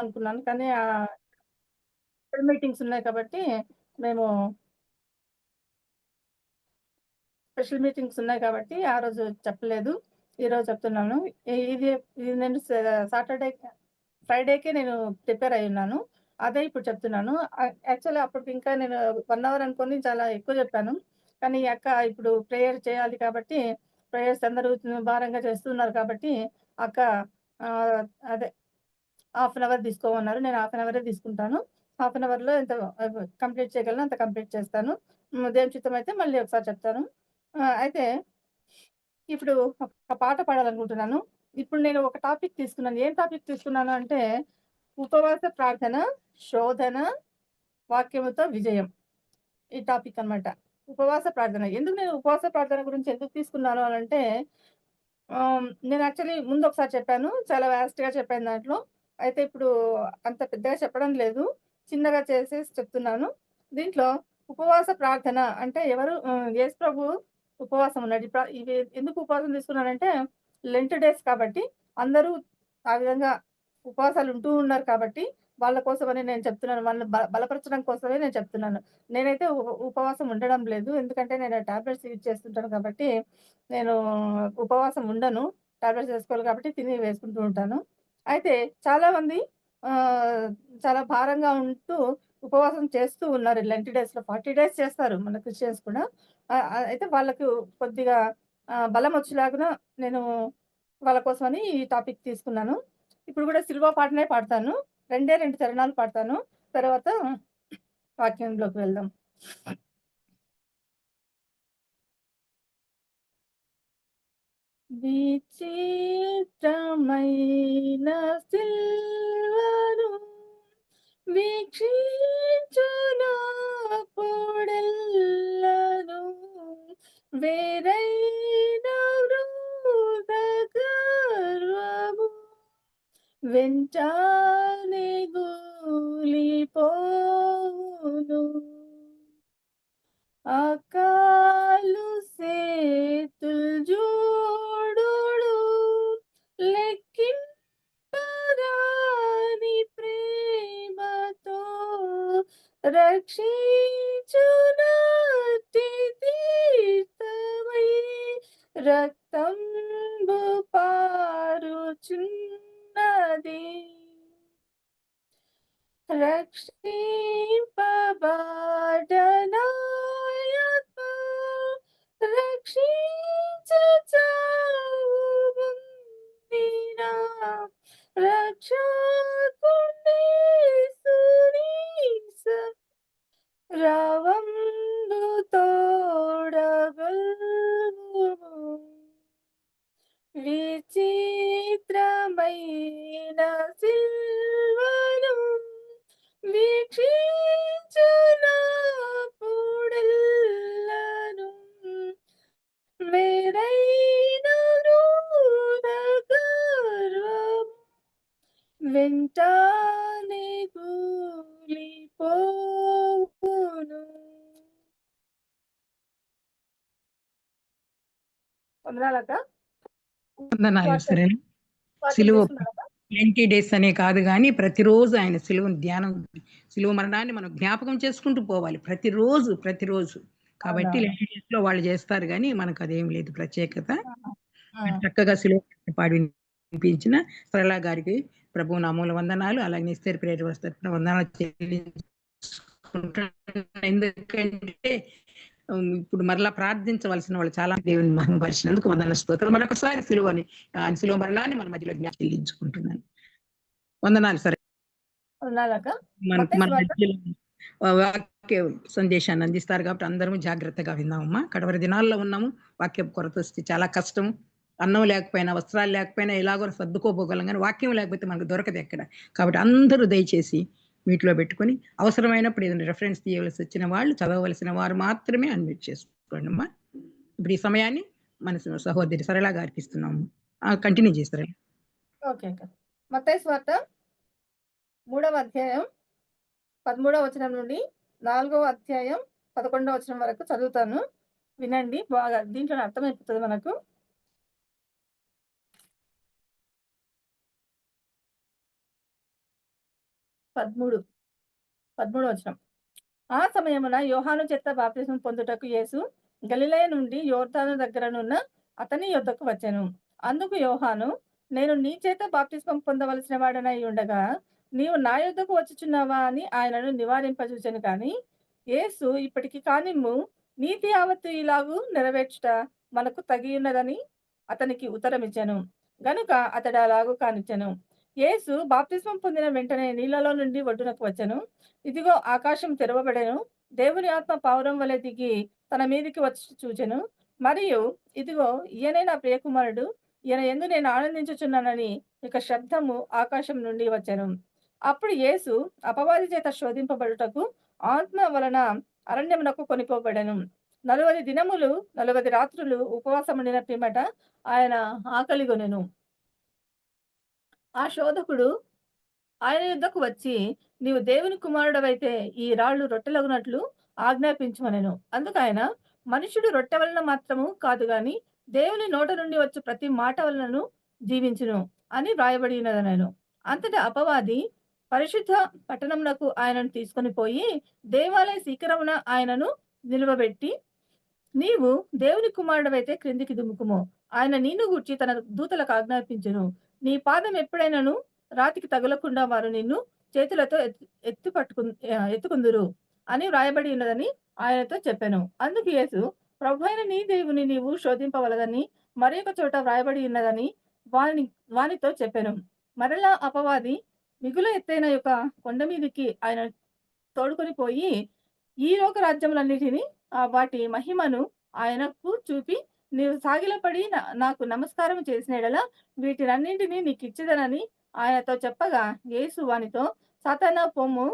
అనుకున్నాను. కానీ మీటింగ్స్ ఉన్నాయి కాబట్టి మేము స్పెషల్ మీటింగ్స్ ఉన్నాయి కాబట్టి ఆ రోజు చెప్పలేదు. ఈరోజు చెప్తున్నాను. ఇది ఇది నేను సాటర్‌డే ఫ్రైడేకే నేను ప్రిపేర్ అయ్యున్నాను. అదే ఇప్పుడు చెప్తున్నాను. యాక్చువల్‌గా అప్పటికి ఇంకా నేను 1 అవర్ అనుకోని చాలా ఎక్కువ చెప్పాను. కానీ ఈ అక్క ఇప్పుడు ప్రేయర్ చేయాలి కాబట్టి ప్రేయర్స్ అందరూ భారంగా చేస్తున్నారు కాబట్టి అక్క ఆహ్, అదే హాఫ్ అన్ అవర్ తీసుకోమన్నారు. నేను హాఫ్ అన్ అవరే తీసుకుంటాను. హాఫ్ అన్ అవర్‌లో ఎంత కంప్లీట్ చేయగలనో అంత కంప్లీట్ చేస్తాను. దేవుని చిత్తమైతే మళ్ళీ ఒకసారి చెప్తాను. అయితే ఇప్పుడు ఒక పాట పాడాలనుకుంటున్నాను. ఇప్పుడు నేను ఒక టాపిక్ తీసుకున్నాను. ఏం టాపిక్ తీసుకున్నాను అంటే, ఉపవాస ప్రార్థన, శోధన, వాక్యముతో విజయం. ఈ టాపిక్ అన్నమాట. ఉపవాస ప్రార్థన. ఎందుకు నేను ఉపవాస ప్రార్థన గురించి ఎందుకు తీసుకున్నాను అనంటే, నేను యాక్చువల్లీ ముందు ఒకసారి చెప్పాను. చాలా వాస్ట్‌గా చెప్పాను దాంట్లో. అయితే ఇప్పుడు అంత పెద్దగా చెప్పడం లేదు. చిన్నగా చేసేసి చెప్తున్నాను. దీంట్లో ఉపవాస ప్రార్థన అంటే ఎవరు యేసు ప్రభు ఉపవాసం ఉన్నాడు. ఇవి ఎందుకు ఉపవాసం తీసుకున్నానంటే లెంట్ డేస్ కాబట్టి అందరూ ఆ విధంగా ఉపవాసాలు ఉంటూ ఉన్నారు కాబట్టి వాళ్ళ కోసమని నేను చెప్తున్నాను. వాళ్ళని బలపరచడం కోసమే నేను చెప్తున్నాను. నేనైతే ఉపవాసం ఉండడం లేదు. ఎందుకంటే నేను టాబ్లెట్స్ యూజ్ చేస్తుంటాను కాబట్టి నేను ఉపవాసం ఉండను. టాబ్లెట్స్ వేసుకోవాలి కాబట్టి తిని వేసుకుంటూ ఉంటాను. అయితే చాలామంది ఆహ్, చాలా భారంగా ఉంటూ ఉపవాసం చేస్తూ ఉన్నారు. లెంట్ డేస్‌లో 40 డేస్ చేస్తారు మన క్రిస్టియన్స్ కూడా. అయితే వాళ్ళకు కొద్దిగా బలమొచ్చేలాగున నేను వాళ్ళ కోసమని ఈ టాపిక్ తీసుకున్నాను. ఇప్పుడు గూడా సిలువ పాటనే పాడతాను. 2 చరణాలు పాడతాను. తర్వాత వాక్యంలోకి వెళ్దాం. విచిత్రమైన సిల్వను వీక్షించునప్పుడెల్లను వేరైన హృదగర్వము వెంటానే గూలిపోవును. అకాలు సేతుల్ జూడుడు లెక్కింపరాని ప్రేమతో రక్షించునట్టి తీర్థమై రక్తంబు పారుచున్నది. రక్షింపబడనాయత్మ రక్షించుచావు పొందిన రక్షకుడేసుని రవంబు తోడగల్గుము. విచిత్రమైన సిల్వను వీక్షించునప్పుడెల్లను వేరైన హృదగర్వం వెంటానే కూలిపోవును. వందనాలక్క. వందనాలు వాక్యం సరే. వాక్యం సిలువ తీసుకున్నారక్క? 20 డేస్ అనే కాదు గానీ, ప్రతిరోజు ఆయన సిలువను సిలువ మరణాన్ని మనం జ్ఞాపకం చేసుకుంటూ పోవాలి. ప్రతిరోజు, ప్రతిరోజు. కాబట్టి అవునవును. 11 డేస్‌లో వాళ్ళు చేస్తారు గానీ, మనకదేం లేదు ప్రత్యేకత. ఆహా! ఆ! చక్కగా సిలువ పాడి వినిపించిన సరళ గారికి ప్రభువు నామముల వందనాలు. అలాగే ఎస్తేర్ ప్రేయర్ తరపున వందనాలు చెల్లించుకుంటున్నాను. ఎందుకంటే ఇప్పుడు మరలా ప్రార్థించవలసిన వాళ్ళు చాలా దేవుని మహిమపరిచినందుకు వందనాలు స్తోత్రాలు. మరొకసారి సిలువ మరణాన్ని మన మధ్యలో చెల్లించుకుంటున్నాను. వందనాలు సరే. వందనాలక్క. మన మత్తయి మన సువార్త మధ్యలో వాక్య సందేశాన్ని అందిస్తారు కాబట్టి అందరం జాగ్రత్తగా విందామమ్మా. కడవరి దినాల్లో ఉన్నాము. వాక్యం కొరత వస్తే చాలా కష్టం. అన్నం లేకపోయినా, వస్త్రాలు లేకపోయినా ఎలాగో సర్దుకోపోగలం కానీ వాక్యం లేకపోతే మనకు దొరకదు ఎక్కడ. కాబట్టి అందరూ దయచేసి వీటిలో పెట్టుకొని అవసరమైనప్పుడు ఏదైనా రెఫరెన్స్ తీయవలసి వచ్చిన వాళ్ళు, చదవవలసిన వారు మాత్రమే అన్మ్యూట్ చేసుకోండి అమ్మా. ఇప్పుడు ఈ సమయాన్ని మన సహోదరి సరళ గారికి ఇస్తున్నాము. కంటిన్యూ చేస్తారా? ఓకే అక్క. మత్తయి సువార్త 3వ అధ్యాయం 13వ వచనం నుండి 4వ అధ్యాయం 11వ వచనం వరకు చదువుతాను. వినండి బాగా. దీంట్లోనే అర్థమైపోతది మనకు. 13 వచనం. ఆ సమయమున యోహాను చేత బాప్తిస్మం పొందుటకు యేసు గలిలయ నుండి యోర్దాను దగ్గరనున్న అతని యొద్దకు వచ్చెను. అందుకు యోహాను, నేను నీ చేత బాప్తిస్మం పొందవలసిన వాడనై ఉండగా నీవు నా యొద్దకు వచ్చుచున్నావా అని ఆయనను నివారింపజూచెను. కానీ యేసు, ఇప్పటికి కానిమ్ము, నీతి యావత్తు ఇలాగు నెరవేర్చుట మనకు తగియున్నదని అతనికి ఉత్తరమిచ్చెను. గనుక అతడు అలాగు కానిచ్చెను. యేసు బాప్తిస్మం పొందిన వెంటనే నీళ్లలో నుండి ఒడ్డునకు వచ్చెను. ఇదిగో ఆకాశం తెరవబడెను. దేవుని ఆత్మ పావురం వలె దిగి తన మీదికి వచ్చి చూచెను. మరియు ఇదిగో ఈయనే నా ప్రియకుమారుడు, ఈయన యందు నేను ఆనందించుచున్నానని ఒక శబ్దము ఆకాశం నుండి వచ్చెను. అప్పుడు యేసు అపవాది చేత శోధింపబడుటకు ఆత్మ వలన అరణ్యమునకు కొనిపోబడెను. 40 దినములు 40 రాత్రులు ఉపవాసముండిన పిమ్మట ఆయన ఆకలిగొనెను. ఆ శోధకుడు ఆయన యుద్ధకు వచ్చి, నీవు దేవుని కుమారుడవైతే ఈ రాళ్ళు రొట్టెలగునట్లు ఆజ్ఞాపించుమనెను. అందుకాయన, మనుష్యుడు రొట్టె వలన మాత్రము కాదు గాని దేవుని నోట నుండి వచ్చు ప్రతి మాట వలనను జీవించును అని వ్రాయబడి ఉన్నదనెను. అంతటా అపవాది పరిశుద్ధ పట్టణమునకు ఆయనను తీసుకొని పోయి దేవాలయ శిఖరమున ఆయనను నిలువబెట్టి, నీవు దేవుని కుమారుడవైతే క్రిందికి దుముకుము. ఆయన నిన్ను గూర్చి తన దూతలకు ఆజ్ఞాపించును. నీ పాదం ఎప్పుడైనను రాతికి తగలకుండా వారు నిన్ను చేతులతో ఎత్తుకుందురు అని వ్రాయబడి ఉన్నదని ఆయనతో చెప్పెను. అందుకు యేసు, ప్రభువైన నీ దేవుని నీవు శోధింపవలదని మరొక చోట వ్రాయబడి ఉన్నదని వానితో చెప్పెను. మరలా అపవాది మిగుల ఎత్తైన యొక్క కొండ మీదికి ఆయన తోడుకొని పోయి ఈ లోక రాజ్యములన్నిటిని వాటి మహిమను ఆయనకు చూపి, నీవు సాగిలపడి నాకు నమస్కారం చేసిన యెడల వీటినన్నింటినీ నీకిచ్చెదనని ఆయనతో చెప్పగా, యేసు వానితో, సాతానా పొమ్ము,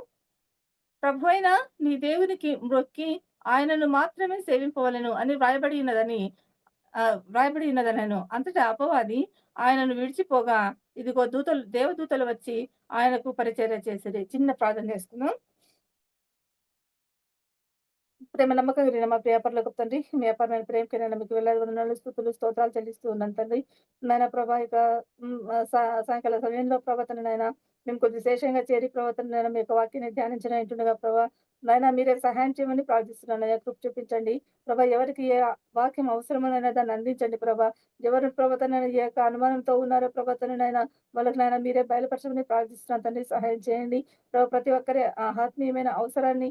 ప్రభువైన నీ దేవునికి మ్రొక్కి ఆయనను మాత్రమే సేవింపవలెను అని వ్రాయబడి ఉన్నదనెను. అంతటా అపవాది ఆయనను విడిచిపోగా, ఇదిగో దేవదూతలు వచ్చి ఆయనకు పరిచర్య చేసిరి. చిన్న ప్రార్థన చేసుకుందాం. ప్రేమ నమ్మకం కలిగిన మా ప్రియ పరలోకపు తండ్రి, మీ అపారమైన ప్రేమకైనా మీకు వేలాది వందనాలు, స్తుతులు, స్తోత్రాలు చెల్లిస్తూ ఉన్నాను తండ్రి. నాయన ప్రభా, ఇక సాయంకాల సమయంలో ప్రభా తండ్రి నాయన మేము కొద్ది శేషంగా చేరి ప్రభా తండ్రి నాయన మీ యొక్క వాక్యాన్ని ధ్యానించిన ఇంటుండగా ప్రభా నాయన మీరే సహాయం చేయమని ప్రార్థిస్తున్నాను. అయ్యా కృప చూపించండి ప్రభా. ఎవరికి ఏ వాక్యం అవసరమైనా దాన్ని అందించండి ప్రభా. ఎవరు ప్రభా తండ్రి ఏ యొక్క అనుమానంతో ఉన్నారో ప్రభా తండ్రి నాయన వాళ్ళకి నాయన మీరే బయలుపరచమని ప్రార్థిస్తున్నాను తండ్రి. సహాయం చేయండి ప్రభా. ప్రతి ఒక్కరి ఆత్మీయమైన అవసరాన్ని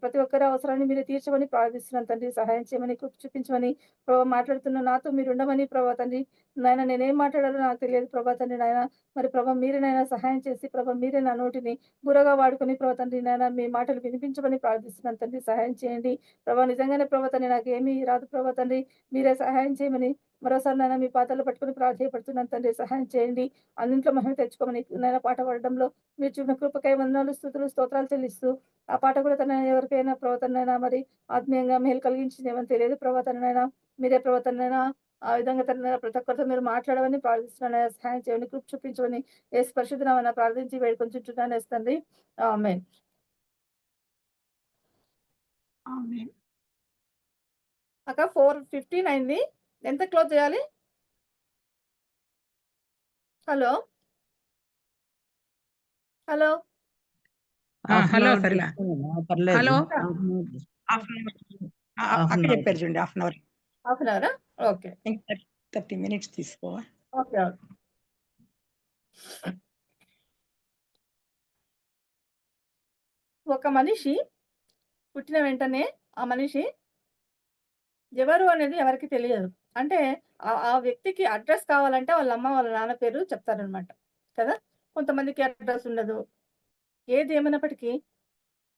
ప్రతి ఒక్కరి అవసరాన్ని మీరు తీర్చమని ప్రార్థిస్తున్నాను తండ్రి. సహాయం చేయమని, కృప చూపించమని ప్రభా. మాట్లాడుతున్న నాతో మీరు ఉండమని ప్రభా తండ్రి నాయన. నేనేం మాట్లాడాలో నాకు తెలియదు ప్రభా తండ్రి నాయన. మరి ప్రభా మీరే నాయన సహాయం చేసి ప్రభా మీరే నా నోటిని బురగా వాడుకొని ప్రభా తండ్రి నాయన మీ మాటలు వినిపించమని ప్రార్థిస్తున్నాను తండ్రి. సహాయం చేయండి ప్రభా. నిజంగానే ప్రభా తండ్రి నాకు ఏమీ రాదు ప్రభా తండ్రి. మీరే సహాయం చేయమని మరోసారి నాయన మీ పాదాలు పట్టుకుని ప్రార్థయపడుతున్నాను తండ్రి. సహాయం చేయండి. అన్నింట్లో మహిమ తెచ్చుకోమని నాయన. పాట పాడడంలో మీరు చూపిన కృపకై వందనాలు, స్తుతులు, స్తోత్రాలు చెల్లిస్తూ ఆ పాట కూడా తన ఎవరికైనా ప్రవర్తనైనా మరి ఆత్మీయంగా మేలు కలిగించింది ఏమని తెలియదు ప్రవర్తనైనా మీరే ప్రవర్తనైనా ఆ విధంగా తన ప్రతి ఒక్కరితో మీరు మాట్లాడమని ప్రార్థిస్తున్నాను. సహాయం చేయమని, కృప చూపించమని యేసు పరిశుద్ధ నామమున ప్రార్థించి వేడుకొని చుట్టూనే తండ్రి. ఆమేన్. అక్క 4:15 అయింది. ఎంత క్లోజ్ చేయాలి? హలో హలో హలో సరిలా. హలో హాఫ్ అక్క చెప్పారు చూడండి, హాఫ్ అన్ అవర్. అవరా? ఓకే 30 minutes తీసుకోవా? Okay okay. ఒక మనిషి పుట్టిన వెంటనే ఆ మనిషి ఎవరు అనేది ఎవరికి తెలియదు. అంటే ఆ వ్యక్తికి అడ్రస్ కావాలంటే వాళ్ళ అమ్మ, వాళ్ళ నాన్న పేరు చెప్తారనమాట కదా! కొంతమందికి అడ్రస్ ఉండదు. ఏది ఏమైనప్పటికీ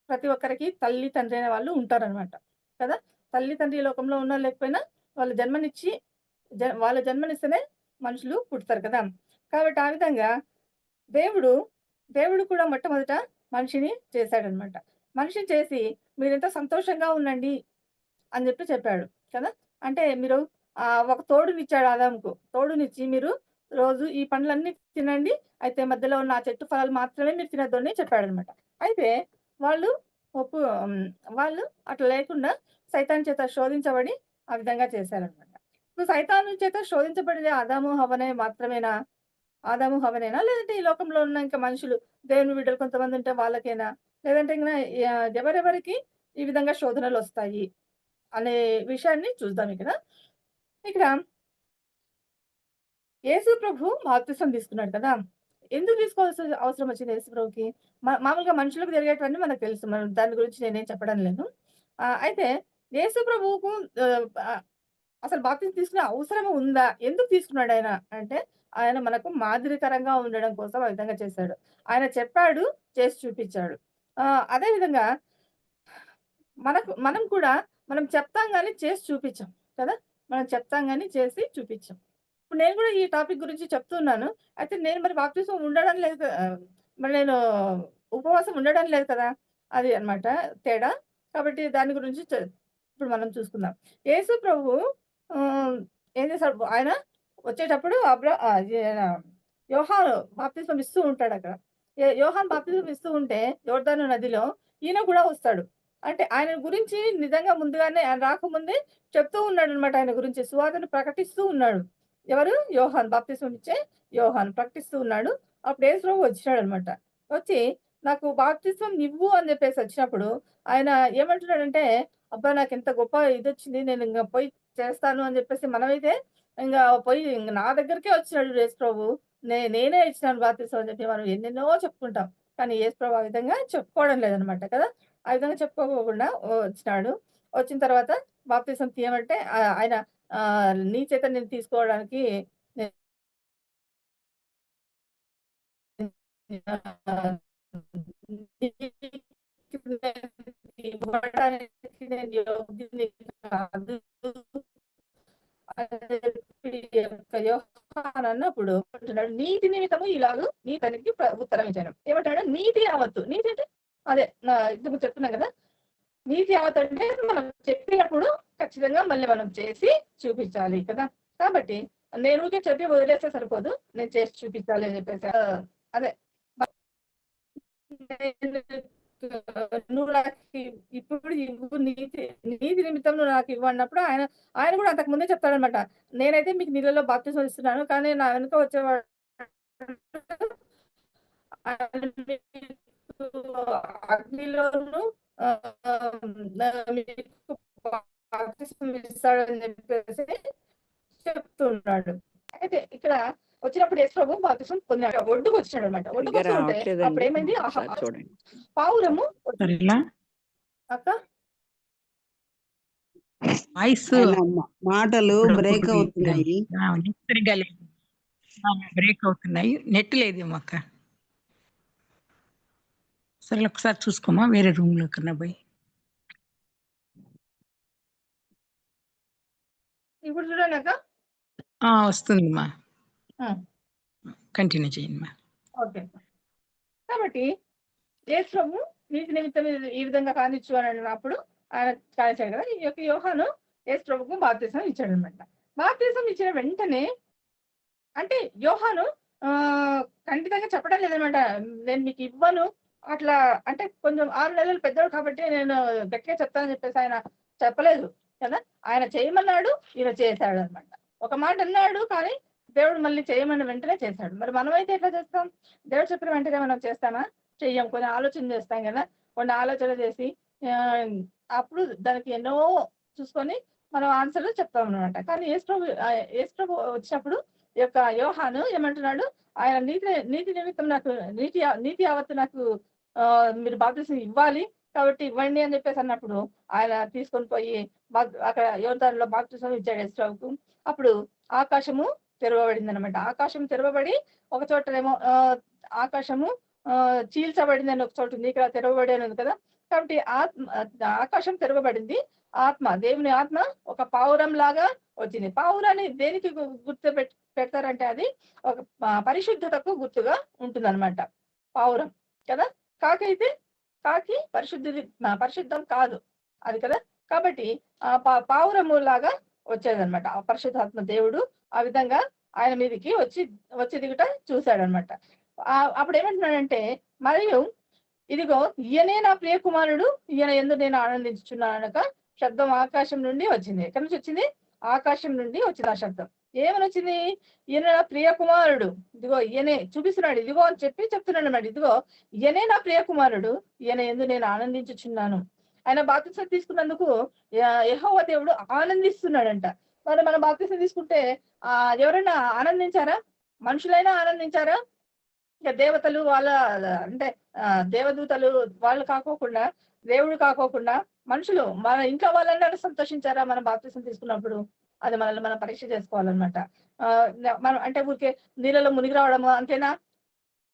ప్రతి ఒక్కరికి తల్లి, తండ్రి అనే వాళ్ళు ఉంటారనమాట కదా! తల్లి, తండ్రి ఈ లోకంలో ఉన్నా లేకపోయినా వాళ్ళు జన్మనిచ్చి వాళ్ళు జన్మనిస్తేనే మనుషులు పుడతారు కదా! కాబట్టి ఆ విధంగా దేవుడు కూడా మొట్టమొదట మనిషిని చేశాడనమాట. మనిషిని చేసి మీరెంతో సంతోషంగా ఉండండి అని చెప్పాడు కదా! అంటే మీరు ఒక తోడునిచ్చాడు ఆదాముకు. తోడునిచ్చి మీరు రోజు ఈ పండ్లన్నీ తినండి. అయితే మధ్యలో ఉన్న ఆ చెట్టు ఫలాలు మాత్రమే మీరు తినొద్దు అని చెప్పాడనమాట. అయితే వాళ్ళు వాళ్ళు అట్లా లేకుండా సైతాను చేత శోధించబడి ఆ విధంగా చేశారనమాట. ఇప్పుడు సైతాను చేత శోధించబడిన ఆదాము, హవ్వనే మాత్రమేనా ఆదాము హవ్వనేనా? లేదంటే ఈ లోకంలో ఉన్న ఇంకా మనుషులు, దేవుని బిడ్డలు కొంతమంది ఉంటే వాళ్ళకేనా? లేదంటే ఇంగ ఎవరెవరికి ఈ విధంగా శోధనలొస్తాయి అనే విషయాన్ని చూద్దాం ఇక్కడ. ఇక్కడ యేసు ప్రభు బాప్తిసం తీసుకున్నాడు కదా! ఎందుకు తీసుకోవాల్సిన అవసరం వచ్చింది యేసు ప్రభుకి? మామూలుగా మనుషులకు జరిగేటివన్నీ మనకు తెలుసు. మనం దాని గురించి నేనేం చెప్పడం లేదు. అయితే యేసు ప్రభువుకు ఆహ్, ఆహ్, అసలు బాప్తిసం తీసుకునే అవసరం ఉందా? ఎందుకు తీసుకున్నాడాయన అంటే, ఆయన మనకు మాదిరికరంగా ఉండడం కోసం ఆ విధంగా చేశాడు. ఆయన చెప్పాడు, చేసి చూపిచ్చాడు. అదే విధంగా మనం కూడా మనం చెప్తాం గానీ చేసి చూపిచ్చం కదా! మనం చెప్తాం గానీ చేసి చూపిచ్చం. ఇప్పుడు నేను గూడా ఈ టాపిక్ గురించి చెప్తున్నాను. అయితే నేను మరి బాప్తిసం ఉండడం లేదు మరి నేను ఉపవాసం ఉండడం లేదు కదా! అది అన్నమాట తేడా. కాబట్టి దాని గురించి ఇప్పుడు మనం చూసుకుందాం. యేసు ప్రభువు ఆహ్, ఏం చేశాడు ఆయన వచ్చేటప్పుడు ఈయన యోహాను బాప్తిసం ఇస్తూ ఉంటాడక్కడ. యోహాను బాప్తిసం ఇస్తూ ఉంటే యోర్దాను నదిలో ఈయన గూడా వస్తాడు. అంటే ఆయన గురించి నిజంగా ముందుగానే ఆయన రాకముందే చెప్తూ ఉన్నాడన్నమాట ఆయన గురించి. సువార్తను ప్రకటిస్తూ ఉన్నాడు. ఎవరు? యోహాను. బాప్తిసం ఇచ్చే యోహాను ప్రకటిస్తూ ఉన్నాడు. అప్పుడు యేసు ప్రభు వచ్చినాడన్నమాట. వచ్చి నాకు బాప్తిసం ఇవ్వు అని జెప్పేసి వచ్చినప్పుడు ఆయన ఏమంటున్నాడంటే, అబ్బా! నాకెంత గొప్ప ఇదొచ్చింది. నేను ఇంగ పోయి చేస్తాను అని జెప్పేసి మనమైతే ఇంగ పోయి ఇంగ నా దగ్గరికే వచ్చినాడు యేసు ప్రభు. నేనే ఇచ్చినాను బాప్తిసం అని జెప్పి మనం ఎన్నెన్నో చెప్పుకుంటాం. కానీ యేసు ప్రభు ఆ విధంగా చెప్పుకోవడం లేదన్నమాట కదా! ఆ విధంగా చెప్పుకోకుండా వచ్చినాడు. వచ్చిన తర్వాత బాప్తిసం తీయమంటే ఆయన నీ చేత నేను తీసుకోవడానికి నే ఇవ్వడానికి నేను యోగ్యుడిని కాదు అని చెప్పి యోహాను అన్నప్పుడు అంటున్నాడు, నీతి నిమిత్తము ఇలాగు నీతనికి ఉత్తరం ఇచ్చాను. ఏమంటాడు? నీతి యావత్తు. నీతి అంటే అదే ఇంతకు చెప్తున్నాం కదా! నీతి యావత్తు అంటే మనం చెప్పినప్పుడు ఖచ్చితంగా మళ్ళీ మనం చేసి చూపించాలి కదా! కాబట్టి నేను ఊరికే చెప్పి వదిలేస్తే సరిపోదు. నేను చేసి చూపించాలి అని చెప్పేసి అదే నువ్వు నాకు ఇప్పుడు ఇవ్వు నీతి నిమిత్తం నువ్వు నాకు ఇవ్వు అన్నప్పుడు ఆయన ఆయన కూడా అంతకు ముందే చెప్తాడనమాట. నేనైతే మీకు నీళ్ళలో బాప్తిసం ఇస్తున్నాను. కానీ నా వెనుక వచ్చేవాడు ఆయన మీకు అగ్నిలోను మీకు బాప్తిసం ఇస్తాడని చెప్పేసి చెప్తున్నాడు. అయితే ఇక్కడ వచ్చినప్పుడు యేసు ప్రభు బాప్తిసం పొందాడు. ఒడ్డుకు వచ్చినాడన్నమాట. ఒడ్డుకు వస్తూ ఉంటే అప్పుడు ఏమైంది? చూడండి. పావురము సరేలా అక్క వాయిస్ మాటలు బ్రేక్ అవుతున్నాయి. సరిగ్గా లేదు. బ్రేక్ అవుతున్నాయి. నెట్ లేదేమో అక్క. సరే ఒకసారి చూసుకోమా వేరే రూమ్ లో కన్నా పోయి. ఇప్పుడు చూడండి అక్క. వస్తుందిమా. కంటిన్యూ చేయండి మా. ఓకే. కాబట్టి యేసు ప్రభు నీతి నిమిత్తం ఈ విధంగా కానిచ్చు అని అన్నప్పుడు ఆయన కానిచ్చాడు కదా! ఈ యొక్క యోహాను యేసు ప్రభుకు బాప్తిసం ఇచ్చాడన్నమాట. బాప్తిసం ఇచ్చిన వెంటనే అంటే యోహాను ఖండితంగా చెప్పడం లేదన్నమాట. నేను మీకు ఇవ్వను అట్లా అంటే కొంచెం 6 నెలలు పెద్దోడు కాబట్టి నేను గట్టిగా చెప్తానని చెప్పేసి ఆయన చెప్పలేదు కదా! ఆయన చేయమన్నాడు, ఈయన చేశాడన్నమాట. ఒక మాట అన్నాడు కానీ దేవుడు మళ్ళీ చేయమని వెంటనే చేశాడు. మరి మనమైతే ఎట్లా చేస్తాం? దేవుడు చెప్పిన వెంటనే మనం చేస్తామా? చెయ్యం. కొన్ని ఆలోచన చేస్తాం కదా! కొన్ని ఆలోచన చేసి అప్పుడు దానికి ఎన్నో చూసుకొని మనం ఆన్సర్‌లు చెప్తామన్నమాట. కానీ యేసు ప్రభు వచ్చినప్పుడు ఈ యొక్క యోహాను ఏమంటున్నాడు? ఆయన నీతి నిమిత్తం నాకు నీతి యావత్తు నాకు మీరు బాప్తిసం ఇవ్వాలి. కాబట్టి ఇవ్వండి అని చెప్పేసి అన్నప్పుడు ఆయన తీసుకొని పోయి అక్కడ యోర్దానులో బాప్తిసం ఇచ్చాడు యేసు ప్రభుకు. అప్పుడు ఆకాశము తెరవబడిందన్నమాట. ఆకాశం తెరవబడి ఒక చోటనేమో ఆకాశము చీల్చబడిందని ఒక చోట ఉంది. ఇక్కడ తెరవబడి అని ఉంది కదా! కాబట్టి ఆకాశం తెరవబడింది. దేవుని ఆత్మ ఒక పావురం లాగా వచ్చింది. పావురాన్ని దేనికి పెడతారంటే అది ఒక పరిశుద్ధతకు గుర్తుగా ఉంటుందన్నమాట. పావురం కదా! కాకి పరిశుద్ధం కాదు అది కదా! కాబట్టి పావురము లాగా వచ్చేదన్నమాట. ఆ పరిశుద్ధాత్మ దేవుడు ఆ విధంగా ఆయన మీదకి వచ్చి దిగుట చూశాడన్నమాట. అప్పుడు ఏమంటున్నాడంటే, మరియు ఇదిగో ఈయనే నా ప్రియ కుమారుడు, ఈయన యందు నేను ఆనందించుచున్నాను అనగా శబ్దం ఆకాశం నుండి వచ్చింది. ఎక్కడి నుంచి వచ్చింది? ఆకాశం నుండి వచ్చింది ఆ శబ్దం. ఏమని వచ్చింది? ఈయన నా ప్రియ కుమారుడు, ఇదిగో ఈయనే చూపిస్తున్నాడు, ఇదిగో అని చెప్తున్నాడు అన్నమాట. ఇదిగో ఈయనే నా ప్రియ కుమారుడు, ఈయన యందు నేను ఆనందించుచున్నాను. ఆయన బాప్తిసం తీసుకున్నందుకు యెహోవా దేవుడు ఆనందిస్తున్నాడంట. మరి మనం బాప్తిసం తీసుకుంటే ఎవరైనా ఆనందించారా? మనుషులైనా ఆనందించారా? ఇక దేవతలు వాళ్ళ అంటే దేవదూతలు వాళ్ళు కాకోకుండా, దేవుడు కాకోకుండా మనుషులు మన ఇంట్లో వాళ్ళందరూ సంతోషించారా మనం బాప్తిసం తీసుకున్నప్పుడు? అది మనల్ని మనం పరీక్ష చేసుకోవాలన్నమాట. మనం అంటే ఊరికే నీళ్ళలో మునిగి రావడము అంతేనా?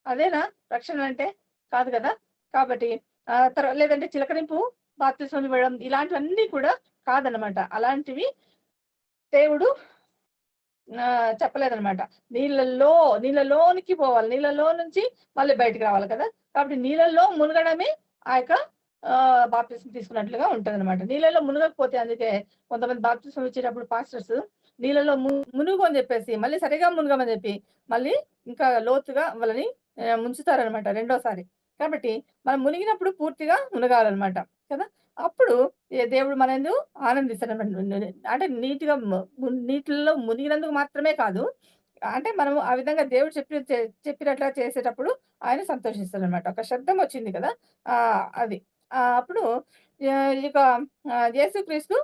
అదేనా రక్షణ అంటే? కాదు కదా! కాబట్టి లేదంటే చిలకరింపు బాప్తిసం ఇవ్వడం ఇలాంటివన్నీ కూడా కాదనమాట. అలాంటివి దేవుడు చెప్పలేదనమాట. నీళ్ళలోనికి పోవాలి. నీళ్ళలో నుంచి మళ్ళీ బయటికి రావాలి కదా! కాబట్టి నీళ్ళల్లో మునగడమే ఆ యొక్క బాప్తిసం తీసుకున్నట్లుగా ఉంటదనమాట. నీళ్ళలో మునగకపోతే అందుకే కొంతమంది బాప్తిసం ఇచ్చేటప్పుడు పాస్టర్స్ నీళ్ళలో మునుగు అని చెప్పేసి మళ్ళీ సరిగా మునగమని చెప్పి మళ్ళీ ఇంకా లోతుగా వాళ్ళని ముంచుతారనమాట రెండోసారి. కాబట్టి మనం మునిగినప్పుడు పూర్తిగా మునగాలనమాట కదా! అప్పుడు దేవుడు మనయందు ఆనందిస్తాడనమాట. అంటే నీట్‌గా నీటిల్లో మునిగినందుకు మాత్రమే కాదు. అంటే మనం ఆ విధంగా దేవుడు చెప్పినట్లుగా చేసేటప్పుడు ఆయన సంతోషిస్తాడనమాట. ఒక శబ్దం వచ్చింది కదా! అది. అప్పుడు ఇక యేసుక్రీస్తు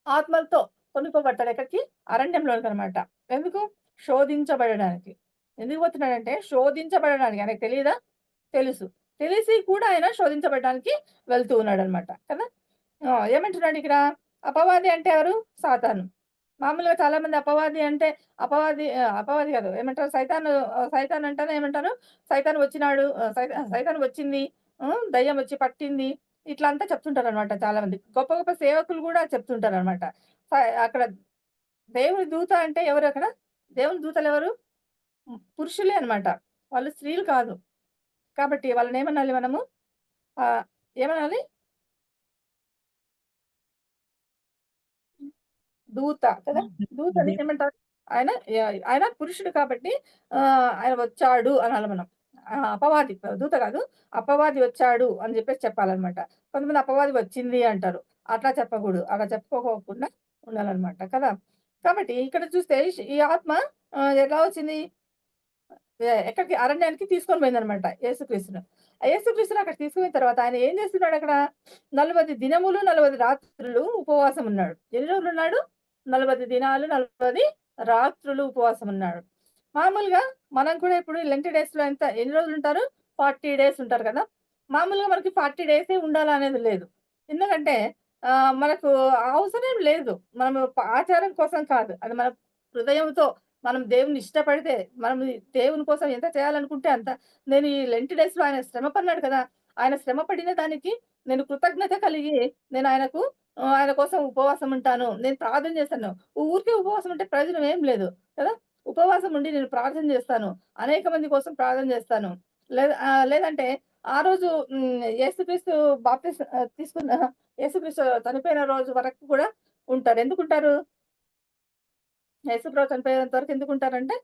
ఆత్మలతో కొనుక్కోబడతాడు ఎక్కడికి? అరణ్యంలోనికనమాట. ఎందుకు? శోధించబడడానికి. ఎందుకు పోతున్నాడంటే శోధించబడడానికి. ఆయనకు తెలీదా? తెలుసు. తెలిసి కూడా ఆయన శోధించబడడానికి వెళ్తూ ఉన్నాడనమాట. కదా! ఏమంటున్నాడు ఇక్కడ? అపవాది అంటే ఎవరు? సాతాను. మామూలుగా చాలా మంది అపవాది అంటే అపవాది కాదు. ఏమంటారు? సైతాను అంటేనే ఏమంటారు? సైతాను వచ్చినాడు. సైతాను వచ్చింది. దయ్యం వచ్చి పట్టింది. ఇట్లా అంతా చెప్తుంటారనమాట చాలా మంది. గొప్ప గొప్ప సేవకులు కూడా చెప్తుంటారనమాట. అక్కడ దేవుని దూత అంటే ఎవరు అక్కడ? దేవుని దూతలెవరు? పురుషులే అన్నమాట. వాళ్ళు స్త్రీలు కాదు. కాబట్టి వాళ్ళనేమనాలి మనము? ఏమనాలి? దూత కదా! దూతని ఏమంటారు? ఆయన పురుషుడు కాబట్టి ఆయన వచ్చాడు అనాలి మనం. అపవాది దూత కాదు. అపవాది వచ్చాడు అని చెప్పేసి చెప్పాలన్నమాట. కొంతమంది అపవాది వచ్చింది అంటారు. అట్లా చెప్పకూడదు. అలా చెప్పుకోకుండా ఉండాలన్నమాట కదా! కాబట్టి ఇక్కడ చూస్తే ఈ ఆత్మ ఎలా వచ్చింది? ఎక్కడికి? అరణ్యానికి తీసుకొని పోయిందనమాట యేసుక్రీస్తును. యేసుక్రీస్తుని అక్కడ తీసుకుపోయిన తర్వాత ఆయన ఏం చేస్తున్నాడక్కడ? 40 దినములు, 40 రాత్రులు ఉపవాసం ఉన్నాడు. ఎన్ని రోజులున్నాడు? 40 దినాలు, 40 రాత్రులు ఉపవాసం ఉన్నాడు. మామూలుగా మనం కూడా ఇప్పుడు లెంట్ డేస్‌లో ఎన్ని రోజులుంటారు? 40 డేస్ ఉంటారు కదా! మామూలుగా మనకి 40 డేసే ఉండాలనేది లేదు. ఎందుకంటే మనకు అవసరం లేదు. మనము ఆచారం కోసం కాదు. అది మన హృదయంతో మనం దేవుని ఇష్టపడితే, మనం దేవుని కోసం ఎంత చేయాలనుకుంటే అంత. నేను ఈ లెంట్ డేస్‌లో ఆయన శ్రమ పడినాడు కదా! ఆయన శ్రమ పడిన దానికి నేను కృతజ్ఞత కలిగి నేను ఆయన కోసం ఉపవాసం ఉంటాను. నేను ప్రార్థన చేస్తాను. ఊరికే ఉపవాసం ఉంటే ప్రయోజనం ఏం లేదు కదా! ఉపవాసం ఉండి నేను ప్రార్థన చేస్తాను. అనేక మంది కోసం ప్రార్థన చేస్తాను. లేదంటే ఆ రోజు యేసుక్రీస్తు తీసుకున్న యేసుక్రీస్తు చనిపోయిన రోజు వరకు కూడా ఉంటారు. ఎందుకుంటారు? యేసుప్రభు చనిపోయేంత వరకు ఎందుకుంటారంటే,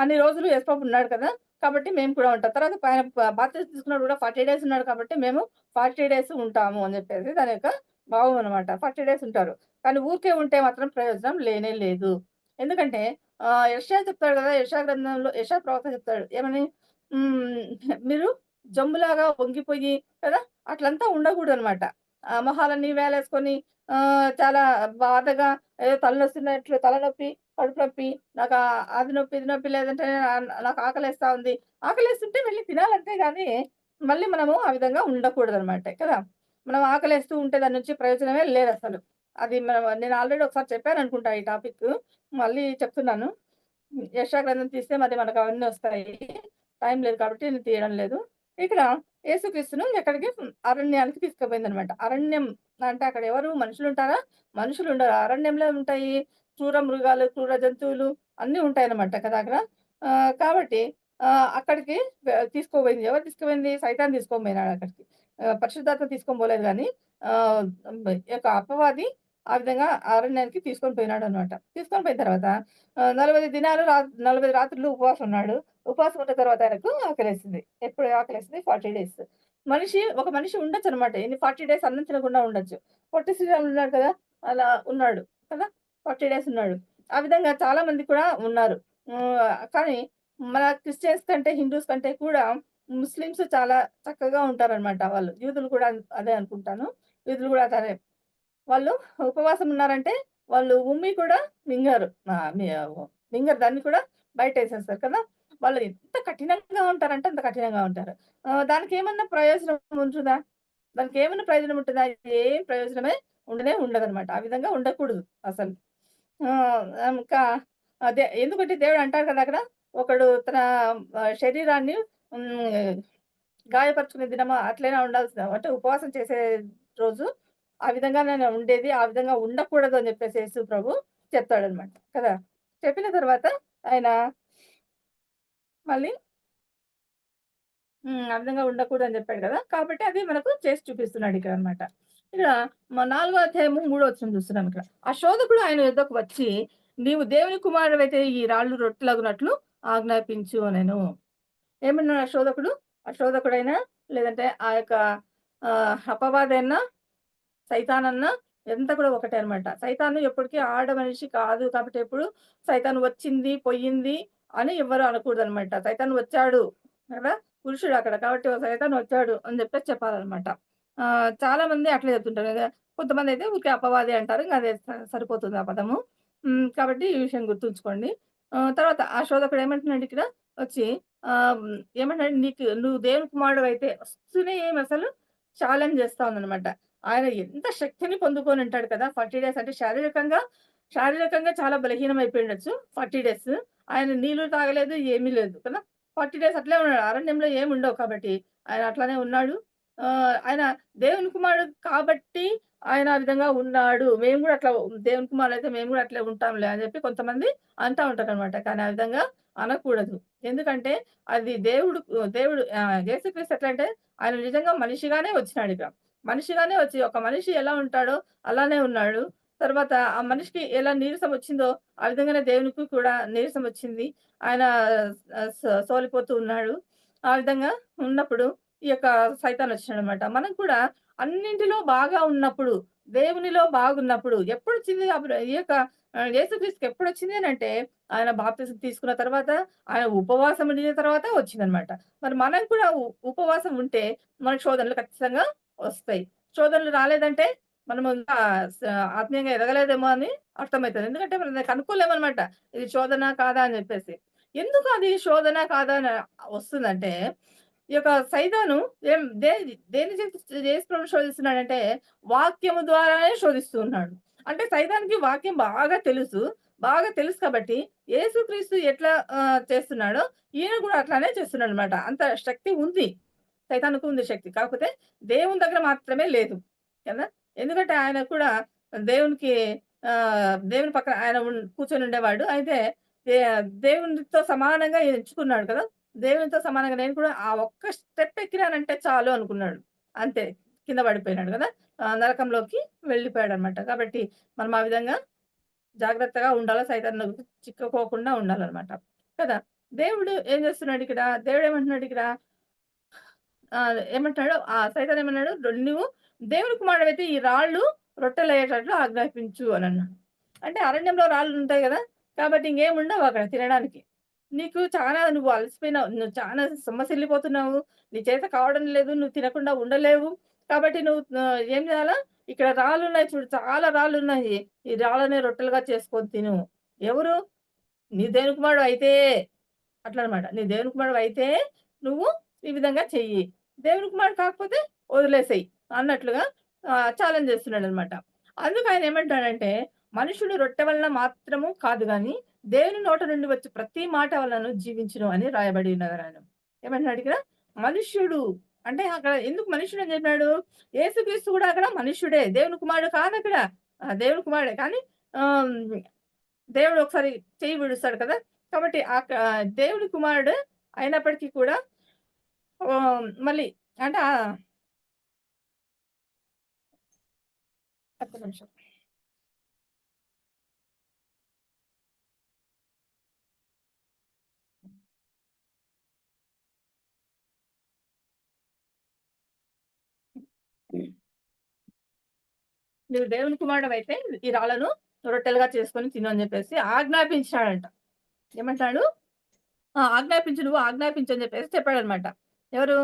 అన్ని రోజులు యేసుప్రభు ఉన్నాడు కదా! కాబట్టి మేము కూడా ఉంటాం. తర్వాత ఆయన బాప్తిసం తీసుకున్నప్పుడు కూడా 40 డేస్ ఉన్నాడు కాబట్టి మేము 40 డేస్ ఉంటాము అని చెప్పేసి దాని యొక్క భావం అన్నమాట. 40 డేస్ ఉంటారు. కానీ ఊరికే ఉంటే మాత్రం ప్రయోజనం లేనే లేదు. ఎందుకంటే యెషయా చెప్తాడు కదా! యెషయా గ్రంథంలో యెషయా ప్రవక్త చెప్తాడు. ఏమని? మీరు జంబులాగా వంగిపోయి కదా! అట్లంతా ఉండకూడదనమాట. మొహాలన్నీ వేలేసుకొని చాలా బాధగా ఏదో తలనొప్పి, కడుపు నొప్పి, నాకు అది నొప్పి, ఇది నొప్పి లేదంటే నాకు ఆకలేస్తా ఉంది. ఆకలేస్తుంటే వెళ్లి తినాలంతే గాని, మళ్ళీ మనము ఆ విధంగా ఉండకూడదనమాట కదా! మనం ఆకలేస్తూ ఉంటే దాని నుంచి ప్రయోజనమే లేదసలు. అది నేను ఆల్రెడీ ఒకసారి చెప్పాననుకుంటా ఈ టాపిక్కు. మళ్ళీ చెప్తున్నాను. యెషయా గ్రంథం తీస్తే మరి మనకు అవన్నీ వస్తాయి. టైం లేదు కాబట్టి నేను తీయడం లేదు. ఇక్కడ యేసుక్రీస్తును ఎక్కడికి? అరణ్యానికి తీసుకుపోయిందనమాట. అరణ్యం అంటే అక్కడ ఎవరు? మనుషులుంటారా? మనుషులుండరు. అరణ్యంలో ఉంటాయి క్రూర మృగాలు, క్రూర జంతువులు అన్నీ ఉంటాయన్నమాట కదా అక్కడ. కాబట్టి అక్కడికి తీసుకుపోయింది. ఎవరు తీసుకుపోయింది? సైతాన్ తీసుకొని పోయినాడక్కడికి. పరిశుద్ధాత్మ తీసుకొని పోలేదు గానీ ఈ యొక్క అపవాది ఆ విధంగా అరణ్యానికి తీసుకొని పోయినాడన్నమాట. తీసుకొని పోయిన తర్వాత 40 దినాలు 40 రాత్రులు ఉపవాసం ఉన్నాడు. ఉపవాసం ఉన్న తర్వాత ఆయనకు ఆకలేసింది. ఎప్పుడు ఆకలేసింది? 40 డేస్. ఒక మనిషి ఉండొచ్చనమాట. 40 డేస్ అన్నం తినకుండా ఉండొచ్చు. పొట్టి శ్రీరాములు ఉన్నాడు కదా! అలా ఉన్నాడు కదా! 40 డేస్ ఉన్నాడు. ఆ విధంగా చాలా మంది కూడా ఉన్నారు. కానీ మన క్రిస్టియన్స్ కంటే, హిందూస్ కంటే కూడా ముస్లిమ్స్ చాలా చక్కగా ఉంటారనమాట వాళ్ళు. యూదులు కూడా అదే అనుకుంటాను. యూదులు కూడా అదే. వాళ్ళు ఉపవాసం ఉన్నారంటే వాళ్ళు ఉమ్మి కూడా మింగరు. మింగరు, దాన్ని కూడా బయటేసేస్తారు కదా! వాళ్ళు ఎంత కఠినంగా ఉంటారంటే అంత కఠినంగా ఉంటారు. దానికేమన్నా ప్రయోజనం ఉంటుందా? దానికేమన్నా ప్రయోజనం ఉంటదా? ఏం ప్రయోజనమే ఉండనే ఉండదనమాట. ఆ విధంగా ఉండకూడదు అసలు. ఇంకా అదే ఎందుకంటే దేవుడు అంటాడు కదా అక్కడ, ఒకడు తన శరీరాన్ని హ్మ్. గాయపరుచుకునే దినమా అట్లనే ఉండాల్సిన అంటే ఉపవాసం చేసే రోజు ఆ విధంగానే ఉండేది. ఆ విధంగా ఉండకూడదు అని చెప్పేసి యేసు ప్రభు చెప్తాడనమాట కదా! చెప్పిన తర్వాత ఆయన మళ్ళీ ఆ విధంగా ఉండకూడదని చెప్పాడు కదా! కాబట్టి అది మనకు చేసి చూపిస్తున్నాడు ఇక్కడనమాట. ఇక్కడ 4 అధ్యాయము 3 వచనం చూస్తున్నాం ఇక్కడ. ఆ శోధకుడు ఆయన యొద్దకు వచ్చి, "నీవు దేవుని కుమారుడివైతే ఈ రాళ్ళు రొట్టెలగునట్లు ఆజ్ఞాపించు" అనెను. ఏమన్నాడు ఆ శోధకుడు? ఆ శోధకుడైనా లేదంటే ఆ యొక్క అపవాదైనా, సైతానన్నా ఇదంతా కూడా ఒకటే అన్నమాట. సైతాను ఎప్పటికి ఆడ మనిషి కాదు. కాబట్టి ఎప్పుడు సైతాను వచ్చింది, పోయింది అని ఎవ్వరు అనకూడదనమాట. సైతాను వచ్చాడు కదా! పురుషుడు అక్కడ. కాబట్టి సైతాను వచ్చాడు అని చెప్పేసి చెప్పాలనమాట. చాలా మంది అట్లే చెప్తుంటారు కదా! కొంతమందైతే ఊరికే అపవాది అంటారు. ఇంక అదే సరిపోతుంది ఆ పదము. కాబట్టి ఈ విషయం గుర్తుంచుకోండి. తర్వాత ఆ శోధకుడు ఏమంటున్నాడు ఇక్కడ వచ్చి ఏమంటున్నాడు, నువ్వు దేవుని కుమారుడివైతే వస్తూనే ఏమసలు ఛాలెంజ్ చేస్తా ఉందనమాట. ఆయన ఎంత శక్తిని పొందుకొని ఉంటాడు కదా! 40 డేస్ అంటే శారీరకంగా చాలా బలహీనమైపోయుండొచ్చు 40 డేస్. ఆయన నీళ్లు తాగలేదు, ఏమీ లేదు కదా! 40 డేస్ అట్లే ఉన్నాడు. అరణ్యంలో ఏముండవు కాబట్టి ఆయన అట్లనే ఉన్నాడు. ఆయన దేవుని కుమారుడు కాబట్టి ఆయన ఆ విధంగా ఉన్నాడు. మేము గూడా అట్లా దేవుని కుమారులైతే మేము గూడా అట్లే ఉంటాంలే అని చెప్పి కొంతమంది అంటా ఉంటారనమాట. కానీ ఆ విధంగా అనకూడదు. ఎందుకంటే అది దేవుడు యేసుక్రీస్తు ఎట్లా అంటే ఆయన నిజంగా మనిషిగానే వచ్చినాడిక. మనిషిగానే వచ్చి ఒక మనిషి ఎలా ఉంటాడో అలానే ఉన్నాడు. తర్వాత ఆ మనిషికి ఎలా నీరసం వచ్చిందో ఆ విధంగానే దేవునికి కూడా నీరసం వచ్చింది. ఆయన సోలిపోతూ ఉన్నాడు. ఆ విధంగా ఉన్నప్పుడు ఈ యొక్క సైతానొచ్చాడనమాట. మనం కూడా అన్నింటిలో బాగా ఉన్నప్పుడు, దేవునిలో బాగున్నప్పుడు ఎప్పుడొచ్చింది ఈ యొక్క యేసుక్రీస్తుకి ఎప్పుడొచ్చింది అనంటే ఆయన బాప్తిసం తీసుకున్న తర్వాత, ఆయన ఉపవాసం ఉండిన తర్వాత వచ్చిందనమాట. మరి మనం కూడా ఉపవాసం ఉంటే మనకు శోధనలు ఖచ్చితంగా వస్తాయి. శోధనలు రాలేదంటే మనము ఇంకా స ఆత్మీయంగా ఎదగలేదేమో అని అర్థమైతది. ఎందుకంటే మనం దాన్ని కనుక్కోలేమనమాట. ఇది శోధన కాదా అని జెప్పేసి. ఎందుకు అది శోధన కాదా అని వస్తుందంటే, ఈ యొక్క సైతాను ఏం దేన్ని యేసు ప్రభుని శోధిస్తున్నాడంటే, వాక్యము ద్వారానే శోధిస్తూ ఉన్నాడు. అంటే సైతానుకి వాక్యం బాగా తెలుసు. బాగా తెలుసు కాబట్టి యేసుక్రీస్తు ఎట్లా చేస్తున్నాడో ఈయన గూడా అట్లానే చేస్తున్నాడనమాట. అంత శక్తి ఉంది. సైతానుకు ఉంది శక్తి. కాకపోతే దేవుని దగ్గర మాత్రమే లేదు. కదా! ఎందుకంటే ఆయన కూడా దేవునికి దేవుని పక్కన ఆయన కూర్చొని ఉండేవాడు. అయితే దే దేవునితో సమానంగా ఎంచుకున్నాడు కదా! దేవునితో సమానంగా నేను కూడా ఆ ఒక్క స్టెప్ ఎక్కినానంటే చాలు అనుకున్నాడు. అంతే. కింద పడిపోయినాడు కదా! నరకంలోకి వెళ్ళిపోయాడన్నమాట. కాబట్టి మనం ఆ విధంగా జాగ్రత్తగా ఉండాలా. సైతాను చిక్కుకోకుండా ఉండాలన్నమాట. కదా! దేవుడు ఏం చేస్తున్నాడిక్కడ? దేవుడేమంటున్నాడిక్కడ? ఏమంటున్నాడు? సైతానేమన్నాడు? "నువ్వు దేవుని కుమారుడివైతే ఈ రాళ్ళు రొట్టెలయ్యేటట్లు ఆజ్ఞాపించు" అనన్నాడు. అంటే అరణ్యంలో రాళ్ళుంటాయి గదా! కాబట్టి ఇంగేముండవు అక్కడ తినడానికి. నువ్వు అలసిపోయినావు. నువ్వు చానా సొమ్మసిల్లిపోతున్నావు. నీ చేత కావడం లేదు. నువ్వు తినకుండా ఉండలేవు. కాబట్టి నువ్వు ఏం జేయాలా? ఇక్కడ రాళ్ళున్నాయి చూడు. చాలా రాళ్ళున్నాయి. ఈ రాళ్ళని రొట్టెలుగా చేసుకొని తిను. ఎవరు? నీ దేవుని కుమారుడవైతే అట్లనమాట. నీ దేవుని కుమారుడివైతే నువ్వు ఈ విధంగా చెయ్యి. దేవుని కుమారుడు కాకపోతే వదిలేసేయి అన్నట్లుగా ఛాలెంజ్ చేస్తున్నాడనమాట. అందుకు ఆయన ఏమంటాడంటే, మనుషుడు రొట్టె వలన మాత్రము కాదు గానీ, దేవుని నోట నుండి వచ్చే ప్రతి మాట వలన జీవించును అని రాయబడి ఉన్నది. ఏమంటున్నాడిక్కడ? మనుష్యుడు అంటే అక్కడ ఎందుకు మనుష్యుడు అని చెప్పినాడు? యేసుక్రీస్తు కూడా అక్కడ మనుష్యుడే. దేవుని కుమారుడు కాదక్కడ. దేవుని కుమారుడే. కానీ ఆహ్, దేవుడు ఒకసారి చెయ్యి విడుస్తాడు కదా! కాబట్టి దేవుడి కుమారుడు అయినప్పటికీ కూడా మళ్ళీ అంటే ఒక్క నిమిషం. నువ్వు దేవుని కుమారుడివైతే ఈ రాళ్ళను రొట్టెలుగా చేసుకొని తిను అని చెప్పేసి ఆజ్ఞాపించాడంట. ఏమంటాడు? ఆజ్ఞాపించు, నువ్వు ఆజ్ఞాపించు అని చెప్పేసి చెప్పాడనమాట. ఎవరు?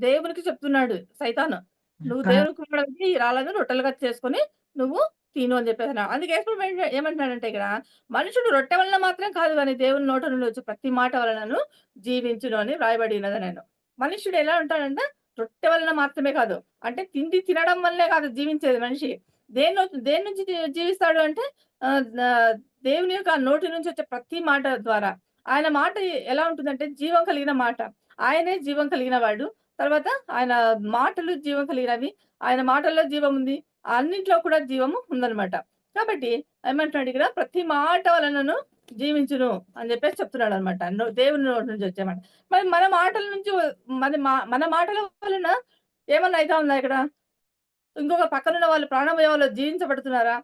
దేవునికి చెప్తున్నాడు సైతాను. నువ్వు ఆ! దేవుని కుమారుడివి, ఈ రాళ్ళను రొట్టెలుగా చేసుకొని నువ్వు తిను అని చెప్పేసన్నాడు. అందుకే యేసు ప్రభు ఏమంటున్నాడంటే ఇక్కడ, మనుషుడు రొట్టె వలన మాత్రం కాదు గాని దేవుని నోట నుండి వచ్చే ప్రతి మాట వలనను జీవించును అని వ్రాయబడి ఉన్నది నేను. మనుష్యుడు ఎలా ఉంటాడంట? రొట్టె వలన మాత్రమే కాదు. అంటే తిండి తినడం వల్లే కాదు జీవించేది మనిషి. దేని నుంచి జీవిస్తాడు అంటే దేవుని యొక్క నోటి నుంచి వచ్చే ప్రతి మాట ద్వారా. ఆయన మాట ఎలా ఉంటుందంటే జీవం కలిగిన మాట. ఆయనే జీవం కలిగిన వాడు. తర్వాత ఆయన మాటలు జీవం కలిగినవి. ఆయన మాటల్లో జీవం ఉంది. అన్నిట్లో కూడా జీవము ఉందనమాట. కాబట్టి ఏమంటున్నాడు ఇక్కడ, ప్రతి మాట వలనను జీవించును అని చెప్పేసి చెప్తున్నాడనమాట. దేవుని నోటి నుంచి వచ్చే మాట. మరి మన మాటల నుంచి మన మాటల వలన ఏమన్నా అయితా ఉందా ఇక్కడ? ఇంకొక పక్కనున్న వాళ్ళు ప్రాణం పోయే వాళ్ళు జీవించబడుతున్నారా?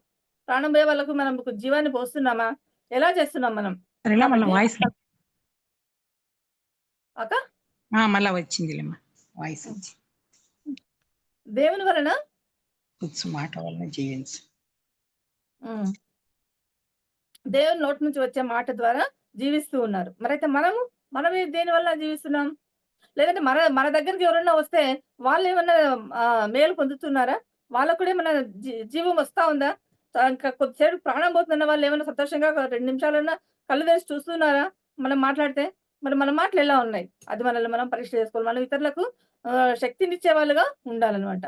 ప్రాణం పోయే వాళ్ళకు మనం జీవాన్ని పోస్తున్నామా? ఎలా చేస్తున్నాం మనం? సరేలా మళ్ళా కాబట్టి వాయిస్ అక్క మళ్ళా వచ్చిందిలేమ్మా వాయిస్ వచ్చి. దేవుని వలన వచ్చు మాట వలన జీవించు. హ్మ్. దేవుని నోటి నుంచి వచ్చే మాట ద్వారా జీవిస్తూ ఉన్నారు. మరైతే మనమే దేని వల్ల జీవిస్తున్నాం? లేదంటే మన మన దగ్గరికి ఎవరైనా వస్తే వాళ్ళేమన్నా మేలు పొందుతున్నారా? వాళ్ళకి కూడా ఏమన్నా జీవం వస్తా ఉందా? ఇంకా కొద్దిసేపు ప్రాణం పోతుందన్న వాళ్ళేమన్నా సంతోషంగా ఒక 2 నిమిషాలన్నా కళ్ళు తెరిచి చూస్తున్నారా మనం మాట్లాడితే? మరి మన మాటలు ఎలా ఉన్నాయి? అది మనల్ని మనం పరీక్ష చేసుకోవాలి. మనం ఇతరులకు శక్తినిచ్చే వాళ్ళుగా ఉండాలనమాట.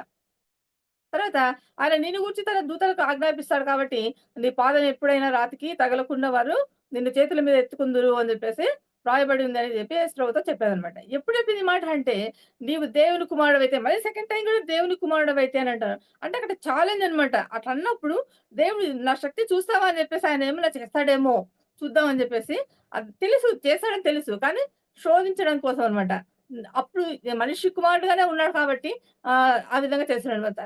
తర్వాత ఆయన నిన్ను గూర్చి తన దూతలకు ఆజ్ఞాపిస్తాడు కాబట్టి, నీ పాదం ఎప్పుడైనా రాతికి తగలకుండా వారు నిన్ను చేతుల మీద ఎత్తుకుందురు అని చెప్పేసి రాయబడి ఉందని చెప్పి యేసు ప్రభుతో చెప్పారనమాట. ఎప్పుడు చెప్పింది ఈ మాట అంటే, నీవు దేవుని కుమారుడవైతే, మళ్ళీ సెకండ్ టైమ్ కూడా దేవుని కుమారుడవైతే అని అంటారు. అంటే అక్కడ ఛాలెంజ్ అనమాట. అట్లా అన్నప్పుడు దేవుడు నా శక్తి చూస్తావా అని చెప్పేసి ఆయన ఏమైనా చేస్తాడేమో చూద్దాం అని చెప్పేసి, అది తెలుసు చేస్తాడని తెలుసు. కానీ శోధించడం కోసం అనమాట. అప్పుడు మనిషి కుమారుడుగానే ఉన్నాడు కాబట్టి ఆ విధంగా చేస్తున్నాడనమాట.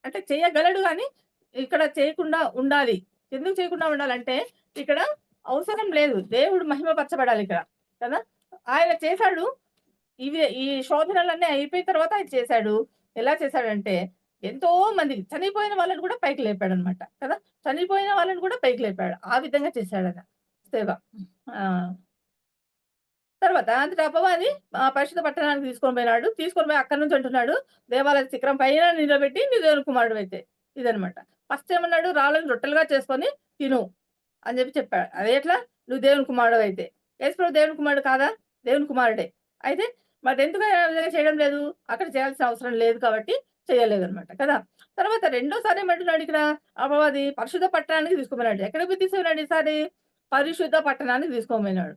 అంటే చేయగలడు గానీ, ఇక్కడ చేయకుండా ఉండాలి. ఎందుకు చేయకుండా ఉండాలంటే, ఇక్కడ అవసరం లేదు. దేవుడు మహిమపరచబడాలిక్కడ. కదా! ఆయన చేశాడు. ఈ శోధనలన్నీ అయిపోయిన తర్వాత ఆయన చేశాడు. ఎలా చేశాడంటే, ఎంతో మంది చనిపోయిన వాళ్ళని కూడా పైకి లేపాడనమాట. కదా! చనిపోయిన వాళ్ళని కూడా పైకి లేపాడు. ఆ విధంగా చేశాడాయన సేవ. ఆ! తర్వాత అంతట అపవాది పరిశుద్ధ పట్టణానికి తీసుకొని పోయినాడు. తీసుకొని పోయి అక్కడి నుంచి అంటున్నాడు, దేవాలయ శిఖరం పైన నిలబెట్టి నీ దేవుని కుమారుడివైతే. ఇదనమాట. ఫస్ట్ ఏమన్నాడు, రాళ్ళని రొట్టెలుగా చేసుకొని తిను అని చెప్పాడు. అదెట్లా? నువ్వు దేవుని కుమారుడివైతే. యేసుప్రభు దేవుని కుమారుడు కాదా? దేవుని కుమారుడే. అయితే మరెందుకు ఆ విధంగా చేయడం లేదు? అక్కడ చేయాల్సిన అవసరం లేదు కాబట్టి చేయలేదనమాట కదా! తర్వాత రెండోసారి ఏమంటున్నాడు ఇక్కడ అపవాది, పరిశుద్ధ పట్టణానికి తీసుకుపోయినాడు. ఎక్కడికి పోయి తీసుకుపోయినాడు ఈసారి? పరిశుద్ధ పట్టణానికి తీసుకొనిపోయినాడు.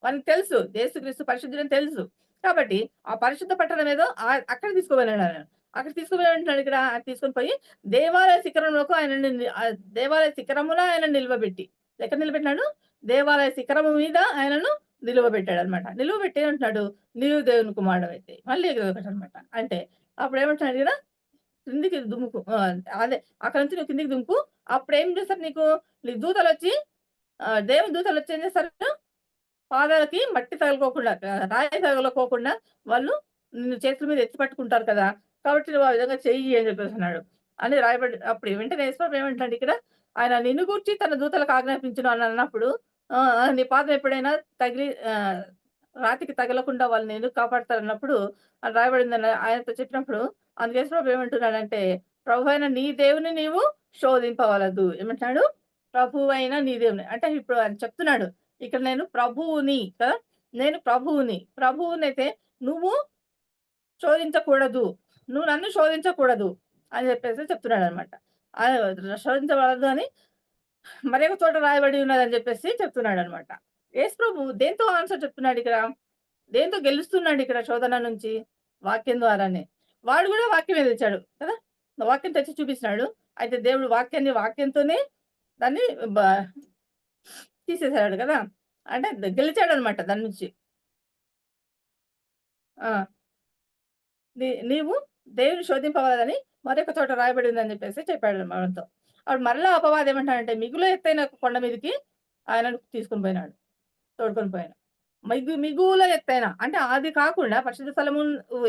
వానికి తెలుసు. యేసుక్రీస్తు పరిశుద్ధుడని తెలుసు. కాబట్టి ఆ పరిశుద్ధ పట్టణం ఏదో అక్కడికి తీసుకుపోయినాడు ఆయన. అక్కడికి తీసుకుపోయాడు అంటున్నాడు ఇక్కడ. తీసుకొని పోయి దేవాలయ శిఖరంలోకి దేవాలయ శిఖరమున ఆయనను నిలువబెట్టి. ఎక్కడ నిలబెట్టినాడు? దేవాలయ శిఖరము మీద ఆయనను నిలువబెట్టాడన్నమాట. నిలువబెట్టి అంటున్నాడు, నీవు దేవుని కుమారుడివైతే. మళ్ళీ ఒకటన్నమాట. అంటే అప్పుడేమంటున్నాడు ఇక్కడ, కిందికి దుముకు. అదే అక్కడి నుంచి నువ్వు కిందికి దుముకు. అప్పుడేం చేస్తారు నీకు? నీకు దూతలొచ్చి దేవుని దూతలొచ్చి ఏం చేస్తారు? పాదాలకి మట్టి తగలుకోకుండా, రాయి తగలకోకుండా వాళ్ళు నిన్ను చేతుల మీద ఎత్తి పట్టుకుంటారు కదా! కాబట్టి నువ్వు ఆ విధంగా చెయ్యి అని చెప్పేసన్నాడు. అని రాయబడి అప్పుడు వెంటనే యేసుప్రభు ఏమంటున్నాడు ఇక్కడ, ఆయన నిన్ను గూర్చి తన దూతలకు ఆజ్ఞాపించును అని అన్నప్పుడు నీ పాదం ఎప్పుడైనా తగిలి రాతికి తగలకుండా వాళ్ళు నిన్ను కాపాడతారన్నప్పుడు అని రాయబడిందని ఆయనతో చెప్పినప్పుడు, అందుకు యేసుప్రభు ఏమంటున్నాడంటే, ప్రభువైన నీ దేవుని నీవు శోధింపవలదు. ఏమంటున్నాడు? ప్రభువైన నీ దేవుని. అంటే ఇప్పుడు ఆయన చెప్తున్నాడు. ఇక్కడ నేను ప్రభువుని కదా! నేను ప్రభువుని. ప్రభువునైతే నువ్వు శోధించకూడదు. నువ్వు నన్ను శోధించకూడదు అని చెప్పేసి చెప్తున్నాడనమాట. శోధించబడదు అని మరొక చోట రాయబడి ఉన్నదని చెప్పేసి చెప్తున్నాడనమాట. యేసు ప్రభు దేనితో ఆన్సర్ చెప్తున్నాడిక్కడ? దేనితో గెలుస్తున్నాడిక్కడ శోధన నుంచి? వాక్యం ద్వారానే. వాడు గూడా వాక్యమే తెచ్చాడు కదా! వాక్యం తెచ్చి చూపిస్తున్నాడు. అయితే దేవుడు వాక్యంతోనే దాన్ని తీసేసాడు కదా! అంటే గెలిచాడనమాట దాని నుంచి. ఆ! నీవు దేవుని శోధింపవలదని మరొక చోట రాయబడి ఉందని చెప్పేసి చెప్పాడు మనతో. అప్పుడు మరలా అపవాది ఏమంటాడంటే, మిగులు ఎత్తైన కొండ మీదకి ఆయనను తీసుకొని పోయినాడు. తోడుకొని పోయాడు. మిగుల ఎత్తైన అంటే అది కాకుండా పరిశుద్ధ స్థలము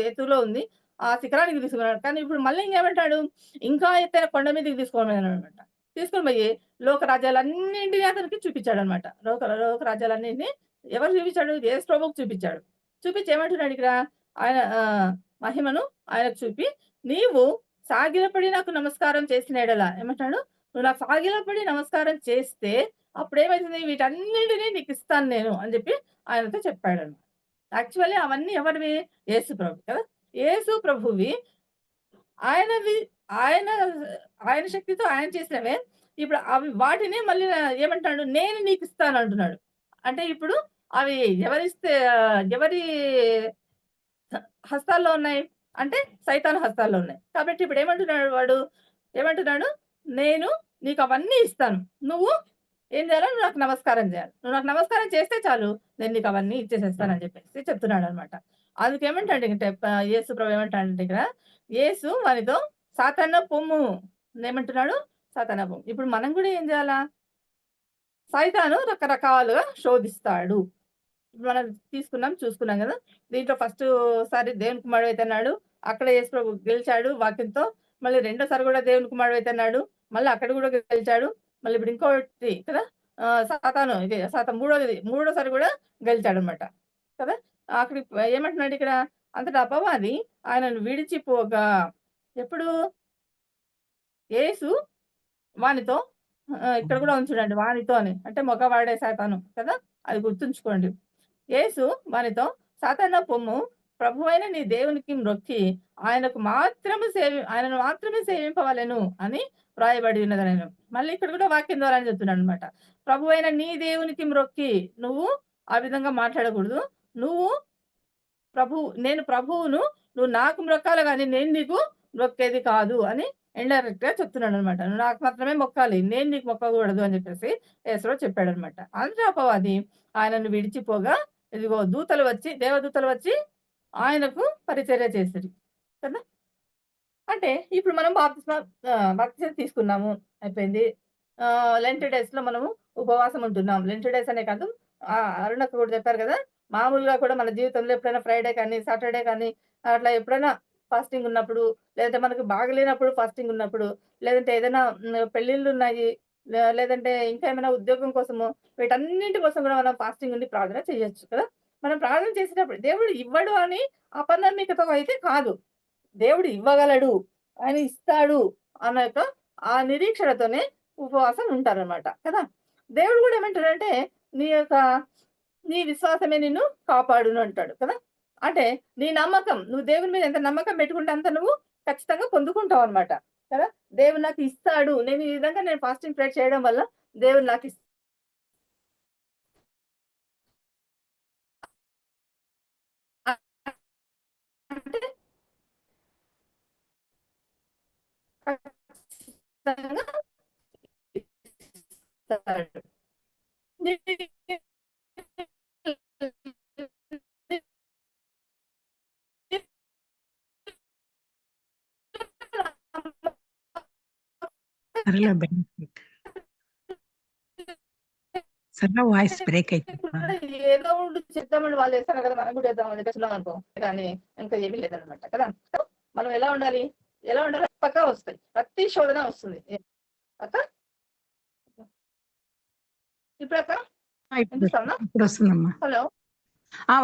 ఎత్తులో ఉంది. ఆ శిఖరానికి తీసుకున్నాడు. కానీ ఇప్పుడు మళ్ళీ ఇంకేమంటాడు? ఇంకా ఎత్తైన కొండ మీదకి తీసుకొని పోయినాడనమాట. తీసుకొని పోయి లోక రాజ్యాలన్నింటినీ అతనికి చూపించాడనమాట. లోక రాజ్యాలన్నిటిని ఎవరు చూపించాడు? యేసు ప్రభువుకు చూపించాడు. చూపించి ఏమంటున్నాడు ఇక్కడ? ఆయన మహిమను ఆయనకు చూపి, నీవు సాగిలపడి నాకు నమస్కారం చేసిన యెడల ఏమంటున్నాడు? నువ్వు నాకు సాగిలపడి నమస్కారం చేస్తే అప్పుడేమైతుంది? వీటన్నిటిని నీకిస్తాను నేను అని చెప్పి ఆయనతో చెప్పాడనమాట. యాక్చువల్లీ అవన్నీ ఎవరివి? యేసు ప్రభు కదా! యేసు ప్రభువి ఆయనవి ఆయన ఆయన శక్తితో ఆయన చేసినవే. ఇప్పుడు అవి వాటిని మళ్ళీ ఏమంటున్నాడు? నేను నీకిస్తాను అంటున్నాడు. అంటే ఇప్పుడు అవి ఎవరి హస్తాల్లో ఉన్నాయి? అంటే సైతాను హస్తాల్లో ఉన్నాయి. కాబట్టి ఇప్పుడు ఏమంటున్నాడు వాడు? ఏమంటున్నాడు? నేను నీకు అవన్నీ ఇస్తాను. నువ్వు ఏం చేయాలి? నువ్వు నాకు నమస్కారం చేయాలి. నువ్వు నాకు నమస్కారం చేస్తే చాలు నేను నీకు అవన్నీ ఇచ్చేసేస్తానని చెప్పేసి చెప్తున్నాడనమాట. అందుకేమంటాడు యేసు ప్రభు ఏమంటాడంటే ఇక్కడ, యేసు వానితో సాతానా పొమ్ము. ఏమంటున్నాడు? సాతానా పొమ్ము. ఇప్పుడు మనం కూడా ఏం చేయాలా? సైతాను రకరకాలుగా శోధిస్తాడు. మనం చూసుకున్నాం కదా! దీంట్లో ఫస్ట్ సారి దేవుని కుమారుడైతన్నాడు. అక్కడ యేసు ప్రభు గెలిచాడు వాక్యంతో. మళ్ళీ రెండోసారి కూడా దేవుని కుమారుడైతన్నాడు. మళ్ళీ అక్కడ కూడా గెలిచాడు. మళ్ళీ ఇప్పుడు ఇంకోటి కదా! సాతాను మూడోసారి కూడా గెలిచాడనమాట. కదా! అక్కడికి ఏమంటున్నాడు ఇక్కడ? అంతటా అపవాది ఆయనను విడిచిపోగా. ఎప్పుడు? యేసు వానితో ఇక్కడ కూడా ఉంది చూడండి. వానితో అని. అంటే మగవాడే సాతాను కదా! అది గుర్తుంచుకోండి. యేసు వానితో సాతానా పొమ్ము, ప్రభువైన నీ దేవునికి మ్రొక్కి ఆయనను మాత్రమే సేవింపవలెను అని వ్రాయబడి ఉన్నదనెను. మళ్ళీ ఇక్కడ కూడా వాక్యం ద్వారానే చెప్తున్నాడనమాట. ప్రభువైన నీ దేవునికి మ్రొక్కి నువ్వు ఆ విధంగా మాట్లాడకూడదు. నేను ప్రభువును, నువ్వు నాకు మ్రొక్కాలి గాని నేను నీకు మ్రొక్కేది కాదు అని ఇండైరెక్ట్‌గా చెప్తున్నాడనమాట. నువ్వు నాకు మాత్రమే మొక్కాలి. నేను నీకు మొక్కకూడదు అని చెప్పేసి యేసు చెప్పాడనమాట. అంతటా అపవాది ఆయనను విడిచిపోగా, ఇదిగో దేవదూతలు వచ్చి ఆయనకు పరిచర్య చేసిరి. కదా! అంటే ఇప్పుడు మనం బాప్తిస్మం తీసుకున్నాము. అయిపోయింది. లెంట్ డేస్‌లో మనము ఉపవాసం ఉంటున్నాం. లెంట్ డేస్ అనే కాదు, అరుణక్క కూడా చెప్పారు కదా! మామూలుగా కూడా మన జీవితంలో ఎప్పుడైనా ఫ్రైడే కానీ, సాటర్‌డే కానీ అట్లా ఎప్పుడైనా ఫాస్టింగ్ ఉన్నప్పుడు, లేదంటే మనకు బాగలేనప్పుడు ఫాస్టింగ్ ఉన్నప్పుడు, లేదంటే ఏదైనా పెళ్ళిళ్ళున్నాయి, లేదంటే ఇంకా ఏమైనా ఉద్యోగం కోసము, వీటన్నింటి కోసం కూడా మనం ఫాస్టింగ్ ఉండి ప్రార్థన చేయొచ్చు కదా! మనం ప్రార్థన చేసేటప్పుడు దేవుడు ఇవ్వడు అని అపనమ్మికతో అయితే కాదు. దేవుడు ఇవ్వగలడు, ఆయన ఇస్తాడు అన్న యొక్క ఆ నిరీక్షణతోనే ఉపవాసం ఉంటారనమాట కదా! దేవుడు కూడా ఏమంటాడంటే, నీ విశ్వాసమే నిన్ను కాపాడును అంటాడు కదా! అంటే నీ నమ్మకం, నువ్వు దేవుని మీద ఎంత నమ్మకం పెట్టుకుంటే అంత నువ్వు ఖచ్చితంగా పొందుకుంటావనమాట కదా! దేవుడు నాకు ఇస్తాడు. నేను ఈ విధంగా ఫాస్టింగ్ ప్రేయర్ చేయడం వల్ల దేవుడు నాకు అంటే ఖచ్చితంగా ఇస్తాడు. సరళ వాయిస్ బ్రేక్ అయితుంది. ఏదో ఉండి చేద్దామని వాళ్ళు వేస్తారు కదా, మనం కూడా వేద్దామని చెప్పేసి అనుకో, కానీ ఇంకా ఏమీ లేదనమాట కదా! మనం ఎలా ఉండాలి? పక్కా వస్తాయి. ప్రతి శోధన వస్తుంది. అక్క ఇప్పుడు అక్క ఇప్పుడు వస్తుందమ్మా. హలో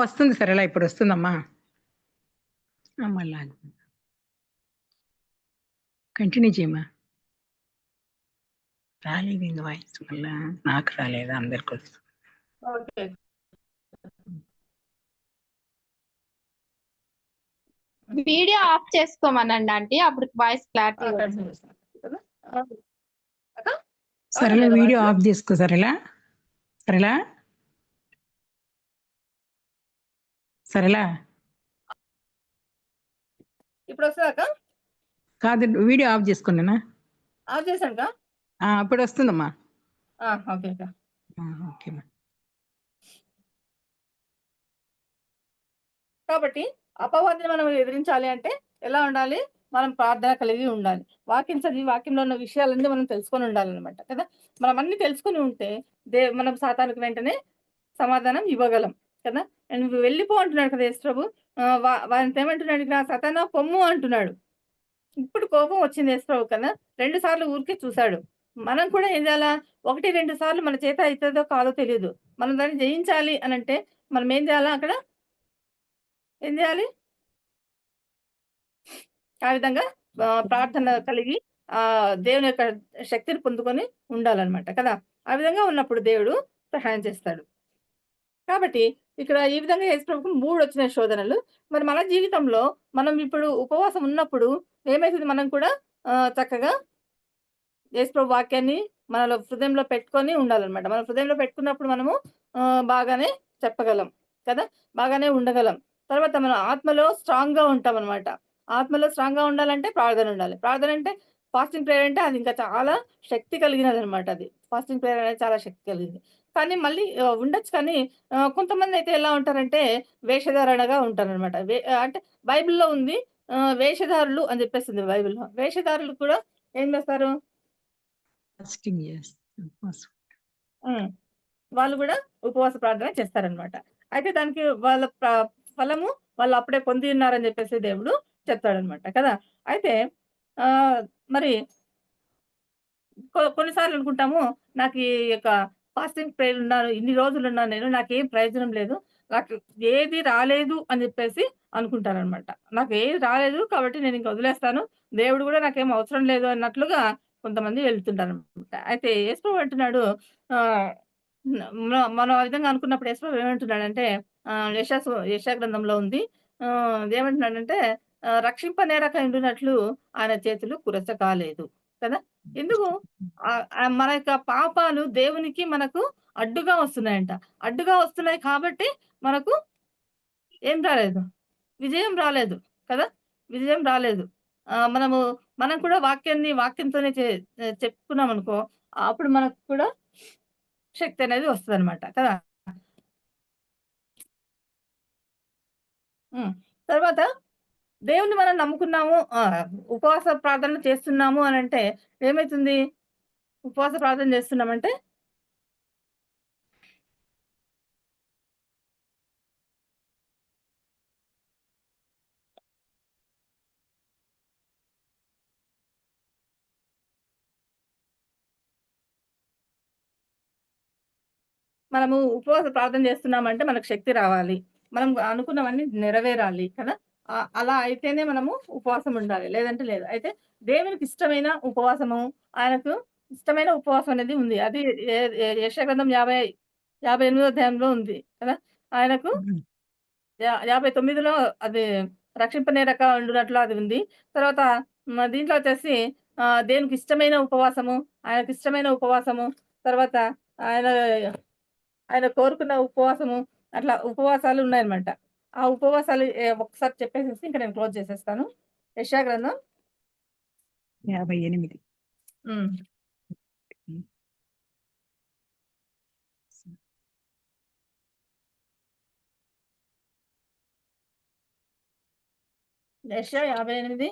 వస్తుంది సరేలా, ఇప్పుడు వస్తుందమ్మా. మళ్ళా కంటిన్యూ చేయమ్మా. రాలేదు వాయిస్, మళ్ళా నాకు రాలేదు, అందరికి వస్తుంది. ఓకే. వీడియో ఆఫ్ చేసుకోమనండి ఆంటీ, అప్పుడు వాయిస్ క్లారిటీ సరేలా, వీడియో ఆఫ్ చేసుకో సరేలా. ఇప్పుడు వస్తుందా? కాదు, వీడియో ఆఫ్ చేసుకున్నానా? ఆఫ్ చేశాను. ఇప్పుడు వస్తుందమ్మా. ఓకే అక్క. ఓకేమ్మా. కాబట్టి అపవాదిని మనం ఎదిరించాలి అంటే ఎలా ఉండాలి? మనం ప్రార్థన కలిగి ఉండాలి. వాక్యం చదివి వాక్యంలో ఉన్న విషయాలన్నీ మనం తెలుసుకొని ఉండాలన్నమాట కదా! మనం అన్ని తెలుసుకొని ఉంటే మనం సాతానుకు వెంటనే సమాధానం ఇవ్వగలం కదా! నువ్వు వెళ్ళిపో అంటున్నాడు కదా యేసు ప్రభు. వానితో ఏమంటున్నాడు ఇక్కడ? సాతానా పొమ్ము అంటున్నాడు. ఇప్పుడు కోపం వచ్చింది యేసు ప్రభు కదా! 2 సార్లు ఊరికే చూశాడు. మనం కూడా ఏం చేయాలా? 1, 2 సార్లు మన చేత అయితదో కాదో తెలీదు. మనం దాన్ని జయించాలి అనంటే మనం ఏం చేయాలా అక్కడ? ఏం చేయాలి? ఆ విధంగా ప్రార్థన కలిగి దేవుని యొక్క శక్తిని పొందుకొని ఉండాలనమాట కదా! ఆ విధంగా ఉన్నప్పుడు దేవుడు సహాయం చేస్తాడు. కాబట్టి ఇక్కడ ఈ విధంగా యేసుప్రభుకు 3 వచ్చినాయి శోధనలు. మరి మన జీవితంలో మనం ఇప్పుడు ఉపవాసం ఉన్నప్పుడు ఏమైతది మనం కూడా చక్కగా యేసుప్రభు వాక్యాన్ని మనలో హృదయంలో పెట్టుకొని ఉండాలనమాట. మన హృదయంలో పెట్టుకున్నప్పుడు మనము బాగానే చెప్పగలం కదా! బాగానే ఉండగలం. తర్వాత మనం ఆత్మలో స్ట్రాంగ్‌గా ఉంటామనమాట. ఆత్మలో స్ట్రాంగ్‌గా ఉండాలంటే ప్రార్థన ఉండాలి. ప్రార్థన అంటే ఫాస్టింగ్ ప్రేయర్ అంటే అది ఇంకా చాలా శక్తి కలిగినదనమాట అది. ఫాస్టింగ్ ప్రేయర్ అనేది చాలా శక్తి కలిగింది. కానీ మళ్ళీ ఉండొచ్చు కానీ కొంతమందయితే ఎలా ఉంటారంటే వేషధారణగా ఉంటారనమాట. అంటే బైబిల్‌లో ఉంది వేషధారులు అని చెప్పేసింది బైబిల్‌లో. వేషధారులు కూడా ఏం చేస్తారు? ఫాస్టింగ్ చేస్తాం. హ్మ్. వాళ్ళు గూడా ఉపవాస ప్రార్థన చేస్తారనమాట. అయితే దానికి వాళ్ళ ఫలము వాళ్ళు అప్పుడే పొంది ఉన్నారని జెప్పేసి దేవుడు చెప్తాడనమాట కదా! అయితే ఆహ్, మరి కొన్ని సార్లు అనుకుంటాము, నాకు ఈ యొక్క ఫాస్టింగ్ ప్రేయర్ ఉన్నాను, ఇన్ని రోజులున్నాను నేను, నాకేం ప్రయోజనం లేదు. నాకు ఏది రాలేదు అని జెప్పేసి అనుకుంటారనమాట. నాకు ఏది రాలేదు కాబట్టి నేనింక వదిలేస్తాను. దేవుడు గూడా నాకేం అవసరం లేదు అన్నట్లుగా కొంతమంది వెళ్తుంటారనమాట. అయితే యేసుప్రభు అంటున్నాడు ఆహ్, మనం ఆ విధంగా అనుకున్నప్పుడు యేసుప్రభు ఏమంటున్నాడంటే యెషయా గ్రంథంలో ఉంది. ఏమంటున్నాడంటే రక్షింపనేరక ఉండునట్లు ఆయన చేతులు కురచ కాలేదు. కదా! ఎందుకు? మన యొక్క పాపాలు దేవునికి మనకు అడ్డుగా వస్తున్నాయంట. అడ్డుగా వస్తున్నాయి కాబట్టి మనకు ఏం రాలేదు? విజయం రాలేదు. కదా! విజయం రాలేదు. మనము మనం కూడా వాక్యంతోనే చెప్పుకున్నామనుకో, అప్పుడు మనకు కూడా శక్తి అనేది వస్తదనమాట. కదా! హ్మ్. తర్వాత దేవుడిని మనం నమ్ముకున్నాము. ఉపవాస ప్రార్థనలు చేస్తున్నాము అనంటే ఏమైతుంది? ఉపవాస ప్రార్థన చేస్తున్నామంటే మనము ఉపవాస ప్రార్థన చేస్తున్నామంటే మనకు శక్తి రావాలి. మనం అనుకున్నవన్నీ నెరవేరాలి కదా! అలా అయితేనే మనము ఉపవాసం ఉండాలి. లేదంటే లేదు. అయితే దేవునికి ఇష్టమైన ఉపవాసము, ఆయనకు ఇష్టమైన ఉపవాసం అనేది ఉంది. అది ఎ ఎ యెషయా గ్రంథం 58 అధ్యాయంలో ఉంది కదా! ఆయనకు 59లో అది రక్షింపనేరక ఉండునట్లు అది ఉంది. తర్వాత దీంట్లో వచ్చేసి దేవునికి ఇష్టమైన ఉపవాసము, ఆయనకిష్టమైన ఉపవాసము, తర్వాత ఆయన ఆయన కోరుకున్న ఉపవాసము, అట్లా ఉపవాసాలు ఉన్నాయన్నమాట. ఆ ఉపవాసాలు ఒక్కసారి చెప్పేసేసి ఇంక నేను క్లోజ్ చేసేస్తాను. యెషయా గ్రంథం 58. హ్మ్. యెషయా 58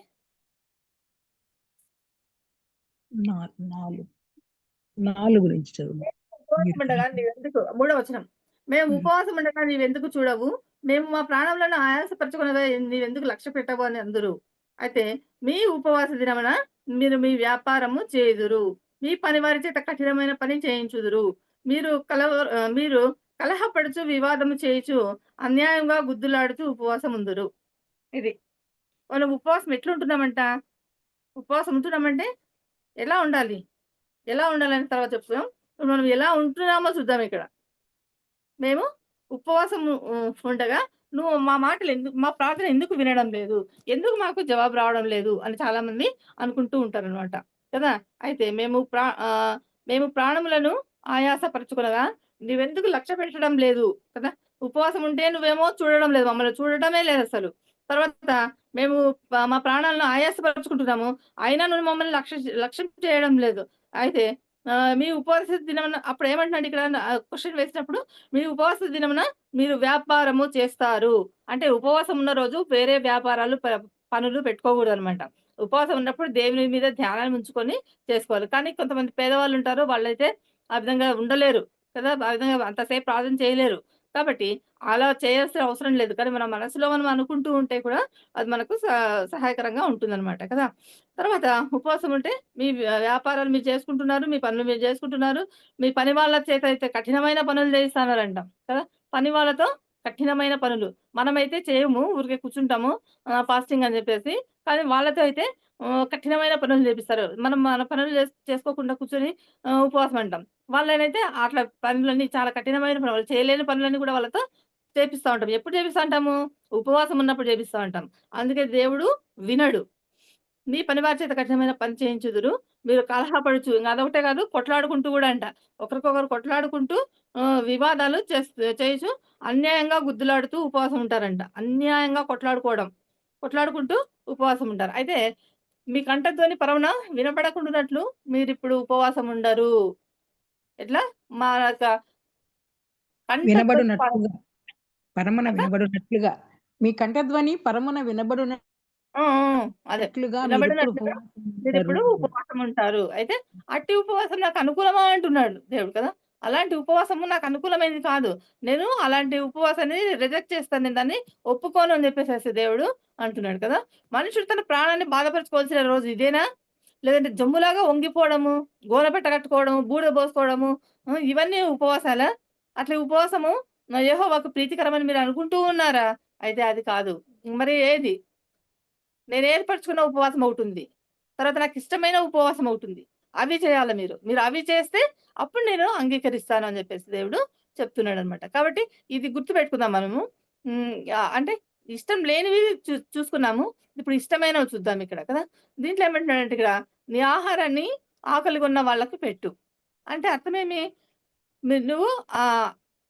4 నుంచి చదువు. ఉపవాసముండగా నీవెందుకు మూడో వచనం. మేము ఉపవాసముండగా నీవెందుకు చూడవు? మేము మా ప్రాణములను ఆయాసపరచుకొనగా నీవెందుకు లక్ష్యపెట్టవు అని అందురు. అయితే మీ ఉపవాస దినమున మీరు మీ వ్యాపారము చేయుదురు. మీ పనివారి చేత కఠినమైన పని చేయించుదురు. మీరు కలహపడుచు వివాదము చేయుచు అన్యాయంగా గుద్దులాడుచు ఉపవాసముందురు. ఇది. మనం ఉపవాసం ఎట్లుంటున్నామంట? ఉపవాసం ఉంటున్నామంటే ఎలా ఉండాలి? ఎలా ఉండాలని తర్వాత చెప్తాం. ఇప్పుడు మనం ఎలా ఉంటున్నామో చూద్దాం ఇక్కడ. మేము ఉపవాసం ఉండగా నువ్వు మా మాటలు మా ప్రార్థన ఎందుకు వినడం లేదు? ఎందుకు మాకు జవాబు రావడం లేదు? అని చాలామంది అనుకుంటూ ఉంటారనమాట. కదా! అయితే మేము ప్రాణములను ఆయాసపరచుకొనగా నీవెందుకు లక్ష్య పెట్టడం లేదు కదా! ఉపవాసం ఉంటే నువ్వేమో చూడడం లేదు. మమ్మల్ని చూడటమే లేదసలు. తర్వాత మేము మా ప్రాణాలను ఆయాసపరుచుకుంటున్నాము. అయినా నువ్వు మమ్మల్ని లక్ష్యం చేయడం లేదు. అయితే మీ ఉపవాస దినమున అప్పుడేమంటున్నాడు ఇక్కడ క్వెషన్ వేసినప్పుడు మీ ఉపవాస దినమున మీరు వ్యాపారము చేస్తారు. అంటే ఉపవాసం ఉన్న రోజు వేరే వ్యాపారాలు పనులు పెట్టుకోకూడదనమాట. ఉపవాసం ఉన్నప్పుడు దేవుని మీద ధ్యానాన్ని ఉంచుకొని చేసుకోవాలి. కానీ కొంతమంది పేదవాళ్ళుంటారు. వాళ్ళైతే ఆ విధంగా ఉండలేరు కదా! ఆ విధంగా అంతసేపు ప్రార్థన చేయలేరు. కాబట్టి అలా చేయాల్సిన అవసరం లేదు. కానీ మన మనసులో మనం అనుకుంటూ ఉంటే కూడా అది మనకు సహాయకరంగా ఉంటుందనమాట కదా! తర్వాత ఉపవాసం ఉంటే మీ వ్యాపారాలు మీరు చేసుకుంటున్నారు. మీ పనులు మీరు చేసుకుంటున్నారు. మీ పని వాళ్ళ చేత అయితే కఠినమైన పనులు చేయిస్తున్నారంట కదా! పని వాళ్ళతో కఠినమైన పనులు. మనమైతే చేయము. ఊరికే కూర్చుంటాము. ఫాస్టింగ్ అని చెప్పేసి. కానీ వాళ్ళతో అయితే కఠినమైన పనులు చేపిస్తారు. మనం మన పనులు చేసుకోకుండా కూర్చొని ఉపవాసం అంటాం. వాళ్ళనైతే అట్లా పనులన్నీ చాలా కఠినమైన పనులు. వాళ్ళు చేయలేని పనులన్నీ కూడా వాళ్ళతో చేపిస్తా ఉంటాం. ఎప్పుడు చేపిస్తా ఉంటాము? ఉపవాసం ఉన్నప్పుడు చేపిస్తా ఉంటాం. అందుకే దేవుడు వినడు. మీ పనివారి చేత కఠినమైన పని చేయించుదురు. మీరు కలహపడుచు ఇంక అదొకటే కాదు కొట్లాడుకుంటూ గూడా అంట. ఒకరికొకరు కొట్లాడుకుంటూ వివాదాలు చేయుచు అన్యాయంగా గుద్దులాడుతూ ఉపవాసం ఉంటారంట. అన్యాయంగా కొట్లాడుకోవడం. కొట్లాడుకుంటూ ఉపవాసం ఉంటారు. అయితే మీ కంఠధ్వని పరమున వినపడకుండునట్లు మీరిప్పుడు ఉపవాసం ఉండరు. ఎట్లా? మా యొక్క కంఠధ్వని వినబడునట్లుగా పరమున అట్లా వినబడునట్లుగా మీ కంఠధ్వని పరమున వినబడునట్లుగా ఆ! అదే. మీరెప్పుడు వినబడినట్లుగా ఉపవాసం ఉంటారు. మీరిప్పుడు ఉపవాసం ఉంటారు. అయితే అట్టి ఉపవాసం నాకు అనుకూలమా అంటున్నాడు దేవుడు కదా! అలాంటి ఉపవాసము నాకు అనుకూలమైనది కాదు. నేను అలాంటి ఉపవాసాన్ని రిజెక్ట్ చేస్తాను. నేను దాన్ని ఒప్పుకోను అని చెప్పేసేసి దేవుడు అంటున్నాడు కదా! మనుషుడు తన ప్రాణాన్ని బాధపరుచుకోవాల్సిన రోజు ఇదేనా? లేదంటే జమ్ములాగా వంగిపోవడము, గోనెపట్ట కట్టుకోవడము, బూడిద పోసుకోవడము ఇవన్నీ ఉపవాసాలా? అట్లా ఉపవాసము యెహోవాకు ప్రీతికరమని మీరు అనుకుంటూ ఉన్నారా? అయితే అది కాదు. మరి ఏది? నేను ఏర్పరచుకున్న ఉపవాసం ఒకటుంది. తర్వాత నాకిష్టమైన ఉపవాసం ఒకటుంది. అవి చేయాలి మీరు. మీరు అవి చేస్తే అప్పుడు నేను అంగీకరిస్తాను అని జెప్పేసి దేవుడు చెప్తున్నాడనమాట. కాబట్టి ఇది గుర్తుపెట్టుకుందాం మనము. అంటే ఇష్టం లేనివి చూసుకున్నాము. ఇప్పుడు ఇష్టమైనవి చూద్దాం ఇక్కడ కదా! దీంట్లో ఏమంటున్నాడంటే ఇక్కడ నీ ఆహారాన్ని ఆకలిగొన్న వాళ్ళకి పెట్టు. అంటే అర్థమేమి? నువ్వు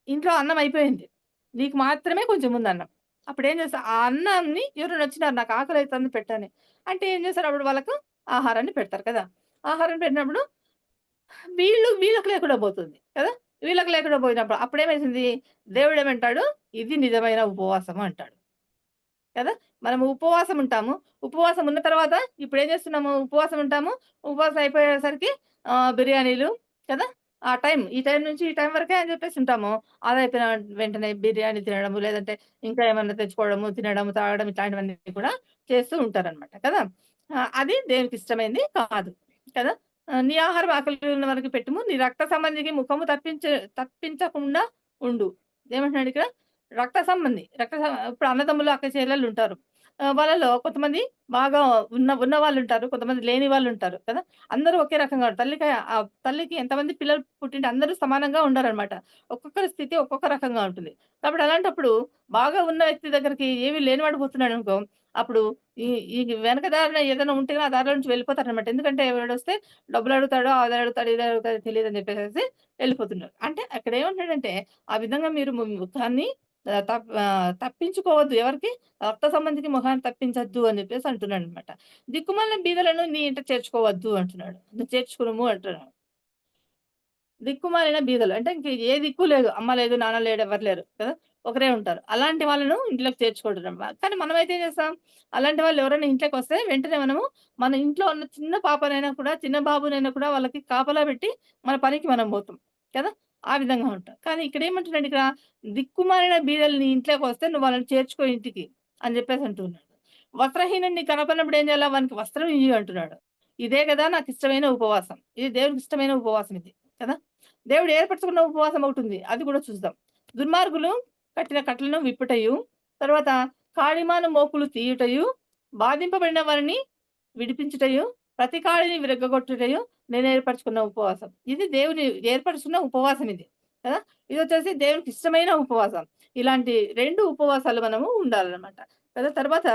ఇంట్లో అన్నం అయిపోయింది. నీకు మాత్రమే కొంచెం ఉందన్నం. అప్పుడేం చేస్తా ఆ అన్నాన్ని ఎవరైనా వచ్చినారు నాకు ఆకలైతుంది పెట్టని. అంటే ఏం చేస్తారు అప్పుడు వాళ్ళకు ఆహారాన్ని పెడతారు కదా! ఆహారం పెట్టినప్పుడు వీళ్ళకి లేకుండా పోతుంది కదా! వీళ్ళకి లేకుండా పోయినప్పుడు అప్పుడేమైతుంది దేవుడేమంటాడు ఇది నిజమైన ఉపవాసం అంటాడు. కదా! మనము ఉపవాసం ఉంటాము. ఉపవాసం ఉన్న తర్వాత ఇప్పుడేం చేస్తున్నాము? ఉపవాసం ఉంటాము. ఉపవాసం అయిపోయేసరికి బిర్యానీలు కదా! ఈ టైం నుంచి ఈ టైం వరకే అని చెప్పేసి ఉంటాము. అదయిపోయిన వెంటనే బిర్యానీ తినడము, లేదంటే ఇంకా ఏమన్నా తెచ్చుకోవడము, తినడము, తాగడం ఇట్లాంటివన్నీ కూడా చేస్తూ ఉంటారనమాట కదా! అది దేవునికి ఇష్టమైంది కాదు. కదా! నీ ఆహారం ఆకలి ఉన్న వరకు పెట్టుము. నీ రక్త సంబంధికి ముఖము తప్పించకుండా ఉండు. ఏమంటున్నాడు ఇక్కడ? రక్త సంబంధి. ఇప్పుడు అన్నదమ్ములు, అక్క చెల్లెలుంటారు. వాళ్ళలో కొంతమంది బాగా ఉన్నవాళ్ళుంటారు. కొంతమంది లేని వాళ్ళుంటారు కదా! అందరూ ఒకే రకంగా తల్లికి ఎంతమంది పిల్లలు పుట్టింటే అందరూ సమానంగా ఉండరనమాట. ఒక్కొక్కరి స్థితి ఒక్కొక్క రకంగా ఉంటుంది. కాబట్టి అలాంటప్పుడు బాగా ఉన్న వ్యక్తి దగ్గరికి ఏమీ లేనివాడు పోతున్నాడనుకో, అప్పుడు ఈ ఈ వెనక దారిన ఏదైనా ఉంటే ఆ దారిలో నుంచి వెళ్ళిపోతారనమాట. ఎందుకంటే వీడొస్తే డబ్బులడుగుతాడో, అది అడుగుతాడో, ఇది అడుగుతాడో తెలీదని చెప్పేసేసి వెళ్ళిపోతున్నారు. అంటే అక్కడేమంటున్నాడంటే, ఆ విధంగా మీరు ముఖాన్ని తప్పించుకోవద్దు. ఎవరికి? రక్త సంబంధికి మొహాన్ని తప్పించొద్దు అని చెప్పేసి అంటున్నాడనమాట. దిక్కుమాలిన బీదలను నీ ఇంట చేర్చుకోవద్దు అంటున్నాడు. నువ్వు చేర్చుకునుము అంటున్నాడు. దిక్కుమాలిన బీదలు. అంటే ఇంక ఏ దిక్కు లేదు. అమ్మ లేదు, నాన్న లేడు, ఎవరు లేరు కదా! ఒకరే ఉంటారు. అలాంటి వాళ్ళను ఇంట్లోకి చేర్చుకుంటున్నాం. కానీ మనమైతే ఏం చేస్తాం? అలాంటి వాళ్ళు ఎవరైనా ఇంట్లోకొస్తే వెంటనే మనము మన ఇంట్లో ఉన్న చిన్న పాపనైనా కూడా, చిన్న బాబునైనా కూడా వాళ్ళకి కాపలా పెట్టి మన పనికి మనం పోతాం. కదా! ఆ విధంగా ఉంటాం. కానీ ఇక్కడేమంటున్నాడు ఇక్కడ దిక్కుమాలిన బీదలు నీ ఇంట్లోకొస్తే నువ్వు వాళ్ళని చేర్చుకో ఇంటికి అని చెప్పేసి అంటున్నాడు. వస్త్రహీనుడిని కనపడినప్పుడు ఏం చేయాలా? వానికి వస్త్రం ఇయ్యి అంటున్నాడు. ఇదే కదా నాకిష్టమైన ఉపవాసం. ఇది దేవుడికి ఇష్టమైన ఉపవాసం ఇది. కదా! దేవుడు ఏర్పరచుకున్న ఉపవాసం ఒకటుంది. అది కూడా చూద్దాం. దుర్మార్గులు కట్టిన కట్లను విప్పుటయు, తర్వాత కాడిమాను మోపులు తీయుటయు, బాధింపబడిన వారిని విడిపించుటయు, ప్రతి కాడిని విరగ్గొట్టుటయు నేను ఏర్పరచుకున్న ఉపవాసం. ఇది దేవుని ఏర్పరచుకున్న ఉపవాసం ఇది. కదా! ఇదొచ్చేసి దేవునికి ఇష్టమైన ఉపవాసం. ఇలాంటి 2 ఉపవాసాలు మనము ఉండాలనమాట. కదా! తర్వాత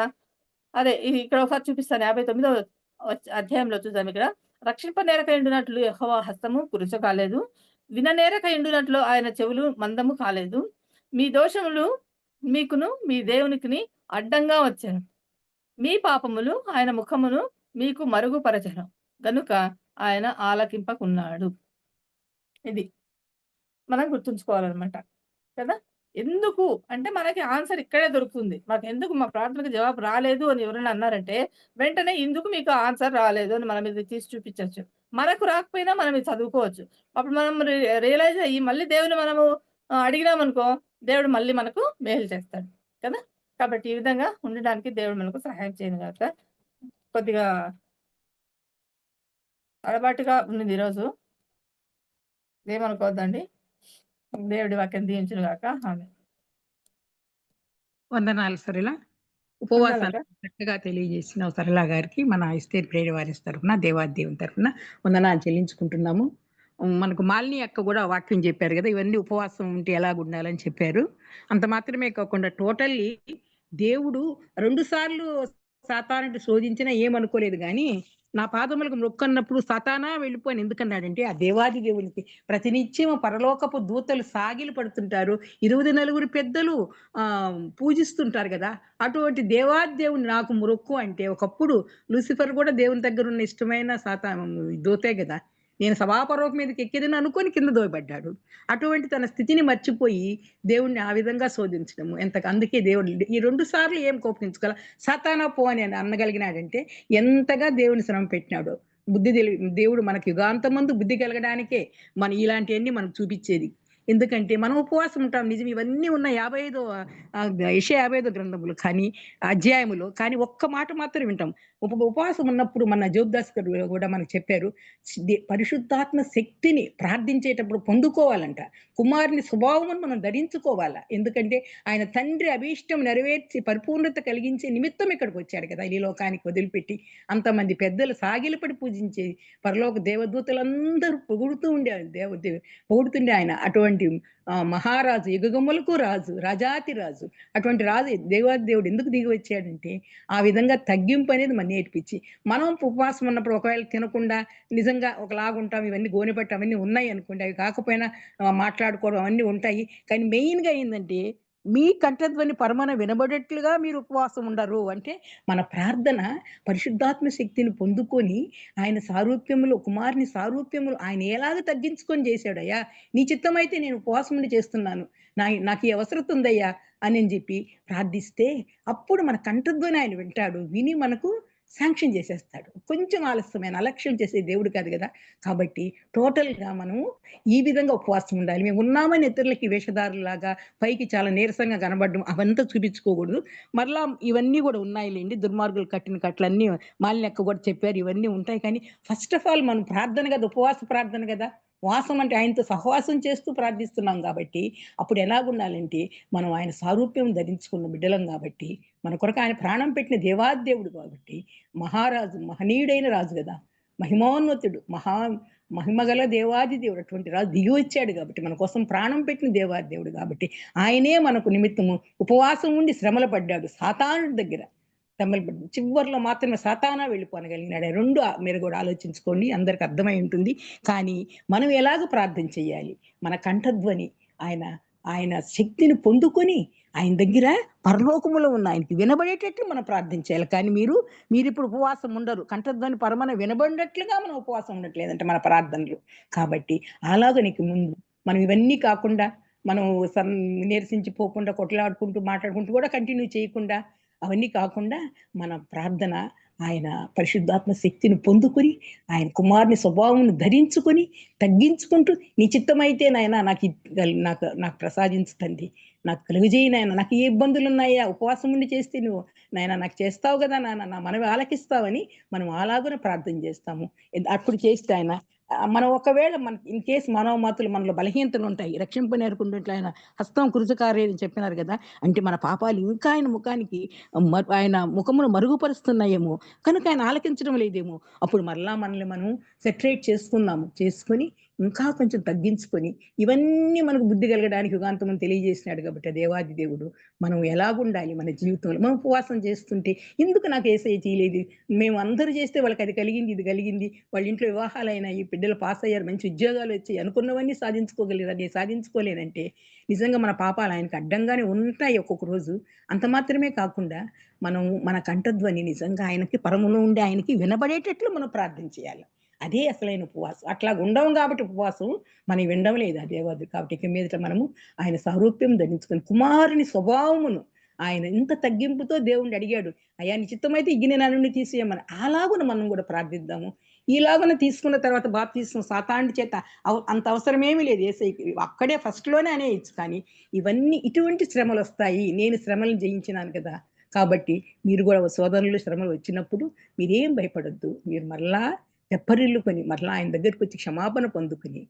అదే ఇక్కడ ఒకసారి చూపిస్తాను 59వ అధ్యాయంలో చూద్దాం ఇక్కడ. రక్షింపనేరక ఎండునట్లు యెహోవా హస్తము కురుచ కాలేదు. విననేరక ఎండునట్లు ఆయన చెవులు మందము కాలేదు. మీ దోషములు మీకును మీ దేవునికిని అడ్డంగా వచ్చెను. మీ పాపములు ఆయన ముఖమును మీకు మరుగుపరచెను. గనుక ఆయన ఆలకింపకున్నాడు. ఇది మనం గుర్తుంచుకోవాలనమాట. కదా! ఎందుకు అంటే మనకి ఆన్సర్ ఇక్కడే దొరుకుతుంది. మాకెందుకు మా ప్రార్థనకి జవాబు రాలేదు అని ఎవరైనా అన్నారంటే, వెంటనే ఇందుకు మీకు ఆన్సర్ రాలేదు అని మనం ఇది తీసి చూపించొచ్చు. మనకు రాకపోయినా మనం ఇది చదువుకోవచ్చు. అప్పుడు మనం రియలైజ్ అయ్యి మళ్ళీ దేవుని మనము అడిగినామనుకో, దేవుడు మళ్ళీ మనకు మేలు చేస్తాడు కదా. కాబట్టి ఈ విధంగా ఉండడానికి దేవుడు మనకు సహాయం చేయను గాక. కొద్దిగా అలవాటుగా ఉన్నది ఈరోజు. ఏమనుకోవద్దండి. దేవుడి వాక్యం దీవించును గాక. ఆమేన్. వందనాలు సరళ. వందనాలక్క. ఉపవాసాన్ని చక్కగా తెలియజేసిన సరళ గారికి మన ఎస్తేర్ ప్రేయర్ వారిస్ తరఫున దేవాదేవుని తరఫున వందనాలు చెల్లించుకుంటున్నాము. మనకు మాలిని అక్క కూడా వాక్యం చెప్పారు కదా, ఇవన్నీ ఉపవాసం ఉంటే ఎలాగ ఉండాలని చెప్పారు. అంత మాత్రమే కాకుండా టోటల్లీ దేవుడు 2 సార్లు సాతానుడు శోధించినా ఏమనుకోలేదు కానీ, నా పాదములకు మొక్కన్నప్పుడు సాతానా వెళ్ళిపో అని ఎందుకన్నాడంటే, ఆ దేవాది దేవునికి ప్రతినిత్యం పరలోకపు దూతలు సాగిలు పడుతుంటారు, 24 పెద్దలు పూజిస్తుంటారు కదా. అటువంటి దేవాది దేవుని నాకు మొక్కు అంటే, ఒకప్పుడు లూసిఫర్ కూడా దేవుని దగ్గర ఉన్న ఇష్టమైన దూతే కదా. నేను సభాపర్వతం మీదకి ఎక్కేదని అనుకొని కింద దోయబడ్డాడు. అటువంటి తన స్థితిని మర్చిపోయి దేవుణ్ణి ఆ విధంగా శోధించడము అందుకే దేవుడు ఈ 2 సార్లు ఏం కోపించుకోగల సాతానా పో అని అనగలిగినాడంటే ఎంతగా దేవుని శ్రమ పెట్టినాడు. దేవుడు మనకి యుగాంతమందు బుద్ధి కలగడానికే మన ఇలాంటివన్నీ మనకు చూపించేది. ఎందుకంటే మనం ఉపవాసం ఉంటాం నిజం, ఇవన్నీ ఉన్న 55వ యెషయా 55వ గ్రంథములు కానీ అధ్యాయములో కానీ ఒక్క మాట మాత్రం వింటాం. ఉపవాసం ఉన్నప్పుడు మన జోబ్దాస్ గారు కూడా మనకు చెప్పారు, పరిశుద్ధాత్మ శక్తిని ప్రార్థించేటప్పుడు పొందుకోవాలంట. కుమారుని స్వభావం మనం ధరించుకోవాలా. ఎందుకంటే ఆయన తండ్రి అభీష్టం నెరవేర్చి పరిపూర్ణత కలిగించే నిమిత్తం ఇక్కడికి వచ్చాడు కదా, ఈ లోకానికి వదిలిపెట్టి. అంతమంది పెద్దలు సాగిలపడి పూజించే పరలోక దేవదూతలందరూ పొగుడుతుండే ఆయన. అటువంటి మహారాజు, యుగములకు రాజు, రాజాతి రాజు, అటువంటి రాజు దేవుడు ఎందుకు దిగి వచ్చాడంటే ఆ విధంగా తగ్గింపు అనేది మనం నేర్పించి, మనం ఉపవాసం ఉన్నప్పుడు ఒకవేళ తినకుండా నిజంగా ఒకలాగుంటాం, ఇవన్నీ గోనెపట్టు అవన్నీ ఉన్నాయి అనుకోండి, అవి కాకపోయినా మాట్లాడుకోవడం అవన్నీ ఉంటాయి. కానీ మెయిన్గా ఏంటంటే మీ కంఠధ్వని పరమన వినబడేట్లుగా మీరు ఉపవాసం ఉండరు అంటే మన ప్రార్థన పరిశుద్ధాత్మ శక్తిని పొందుకొని ఆయన సారూప్యములు, కుమారుని సారూప్యములు ఆయన ఎలాగ తగ్గించుకొని చేశాడయ్యా, నీ చిత్తమైతే నేను ఉపవాసం చేస్తున్నాను, నాకు ఈ అవసరం ఉందయ్యా అని చెప్పి ప్రార్థిస్తే అప్పుడు మన కంఠధ్వని ఆయన వింటాడు, విని మనకు శాంక్షన్ చేసేస్తాడు. కొంచెం ఆలస్యమైన అలక్ష్యం చేసే దేవుడు కాదు కదా. కాబట్టి టోటల్గా మనం ఈ విధంగా ఉపవాసం ఉండాలి. మేము ఉన్నామని ఇతరులకి వేషధారులాగా పైకి చాలా నీరసంగా కనబడడం అవంతా చూపించుకోకూడదు. మరలా ఇవన్నీ కూడా ఉన్నాయిలేండి, దుర్మార్గులు కట్టిన కట్లన్నీ మాలినక్క కూడా చెప్పారు, ఇవన్నీ ఉంటాయి. కానీ ఫస్ట్ ఆఫ్ ఆల్ మనం ప్రార్థన కదా, ఉపవాస ప్రార్థన కదా. వాసం అంటే ఆయనతో సహవాసం చేస్తూ ప్రార్థిస్తున్నాం కాబట్టి అప్పుడు ఎలాగుండాలంటే మనం ఆయన సారూప్యం ధరించుకున్న బిడ్డలం కాబట్టి, మన కొరకు ఆయన ప్రాణం పెట్టిన దేవాదేవుడు కాబట్టి, మహారాజు, మహనీయుడైన రాజు కదా, మహిమోన్నతుడు, మహిమగల దేవాది దేవుడు, అటువంటి రాజు దిగి వచ్చాడు కాబట్టి, మన కోసం ప్రాణం పెట్టిన దేవాది దేవుడు కాబట్టి ఆయనే మనకు నిమిత్తము ఉపవాసం ఉండి శ్రమలు పడ్డాడు సాతానుడి దగ్గర. చివరిలో మాత్రమే సాతానా వెళ్ళిపోనగలిగినాడు. 2 మీరు కూడా ఆలోచించుకోండి, అందరికి అర్థమై ఉంటుంది. కానీ మనం ఎలాగ ప్రార్థన చేయాలి, మన కంఠధ్వని ఆయన శక్తిని పొందుకొని ఆయన దగ్గర పరలోకములో ఉన్న ఆయనకి వినబడేటట్లు మనం ప్రార్థన చేయాలి. కానీ మీరు ఇప్పుడు ఉపవాసం ఉండరు, కంఠధ్వని పరమన వినబడినట్లుగా మనం ఉపవాసం ఉండట్లేదంటే మన ప్రార్థనలు. కాబట్టి అలాగ నీకు ముందు మనం ఇవన్నీ కాకుండా మనం నీరసించిపోకుండా కొట్లాడుకుంటూ మాట్లాడుకుంటూ కూడా కంటిన్యూ చేయకుండా, అవన్నీ కాకుండా మన ప్రార్థన ఆయన పరిశుద్ధాత్మ శక్తిని పొందుకొని ఆయన కుమారుని స్వభావం ధరించుకొని తగ్గించుకుంటూ, నీ చిత్తమైతే నాయన నాకు ప్రసాదించుతండి, నాకు కలుగజేయి నాయన, నాకు ఏ ఇబ్బందులు ఉన్నాయా, ఉపవాసం ఉండి చేస్తే నువ్వు నాయన నాకు చేస్తావు కదా నాన్న, నా మనవి ఆలకిస్తావని మనం అలాగనే ప్రార్థన చేస్తాము. అప్పుడు చేస్తే ఆయన మనం ఒకవేళ ఇన్ కేసు మనోమాతులు మనలో బలహీనతలు ఉంటాయి, రక్షింపనేరుకుంటే ఆయన హస్తం కృతకార్యం చెప్పినారు కదా. అంటే మన పాపాలు ఇంకా ఆయన ముఖానికి ఆయన ముఖమును మరుగుపరుస్తున్నాయేమో కనుక ఆయన ఆలకించడం లేదేమో. అప్పుడు మరలా మనల్ని మనం సెటరేట్ చేసుకొని ఇంకా కొంచెం తగ్గించుకొని ఇవన్నీ మనకు బుద్ధి కలగడానికి యుగాంతమని తెలియజేసినాడు కాబట్టి దేవాది దేవుడు మనం ఎలాగుండాలి మన జీవితంలో. మనం ఉపవాసం చేస్తుంటే ఎందుకు నాకు యేసయ్య చేయలేదు, మేము అందరూ చేస్తే వాళ్ళకి అది కలిగింది ఇది కలిగింది, వాళ్ళ ఇంట్లో వివాహాలైనాయి, బిడ్డలు పాస్ అయ్యారు, మంచి ఉద్యోగాలు వచ్చాయి, అనుకున్నవన్నీ సాధించుకోలేదంటే నిజంగా మన పాపాలు ఆయనకు అడ్డంగానే ఉంటాయి ఒక్కొక్క రోజు. అంత మాత్రమే కాకుండా మనం మన కంఠధ్వని నిజంగా ఆయనకి పరములో ఉండి ఆయనకి వినబడేటట్లు మనం ప్రార్థన చేయాలి. అదే అసలైన ఉపవాసం. అట్లా ఉండవు కాబట్టి ఉపవాసం మనం వినడం లేదు ఆ దేవాది. కాబట్టి ఇక మీదట మనము ఆయన సారూప్యం ధరించుకొని కుమారుని స్వభావమును ఆయన ఇంత తగ్గింపుతో దేవుణ్ణి అడిగాడు, అయ్యా నీ చిత్తమైతే ఇగ్ని నా నుండి తీసేయమని. అలాగున మనం కూడా ప్రార్థిద్దాము. ఈలాగన తీసుకున్న తర్వాత బాప్తిస్మం సాతానుడి చేత అంత అవసరమేమీ లేదు యేసయ్యకి. అక్కడే ఫస్ట్‌లోనే అనేయొచ్చు. కానీ ఇవన్నీ ఇటువంటి శ్రమలు వస్తాయి. నేను శ్రమలను జయించినాను కదా! కాబట్టి మీరు కూడా సోదరులు శ్రమలు వచ్చినప్పుడు మీరేం భయపడొద్దు. మీరు మరలా తెప్పరిల్లుకొని మరలా ఆయన దగ్గరికి వచ్చి క్షమాపణ పొందుకుని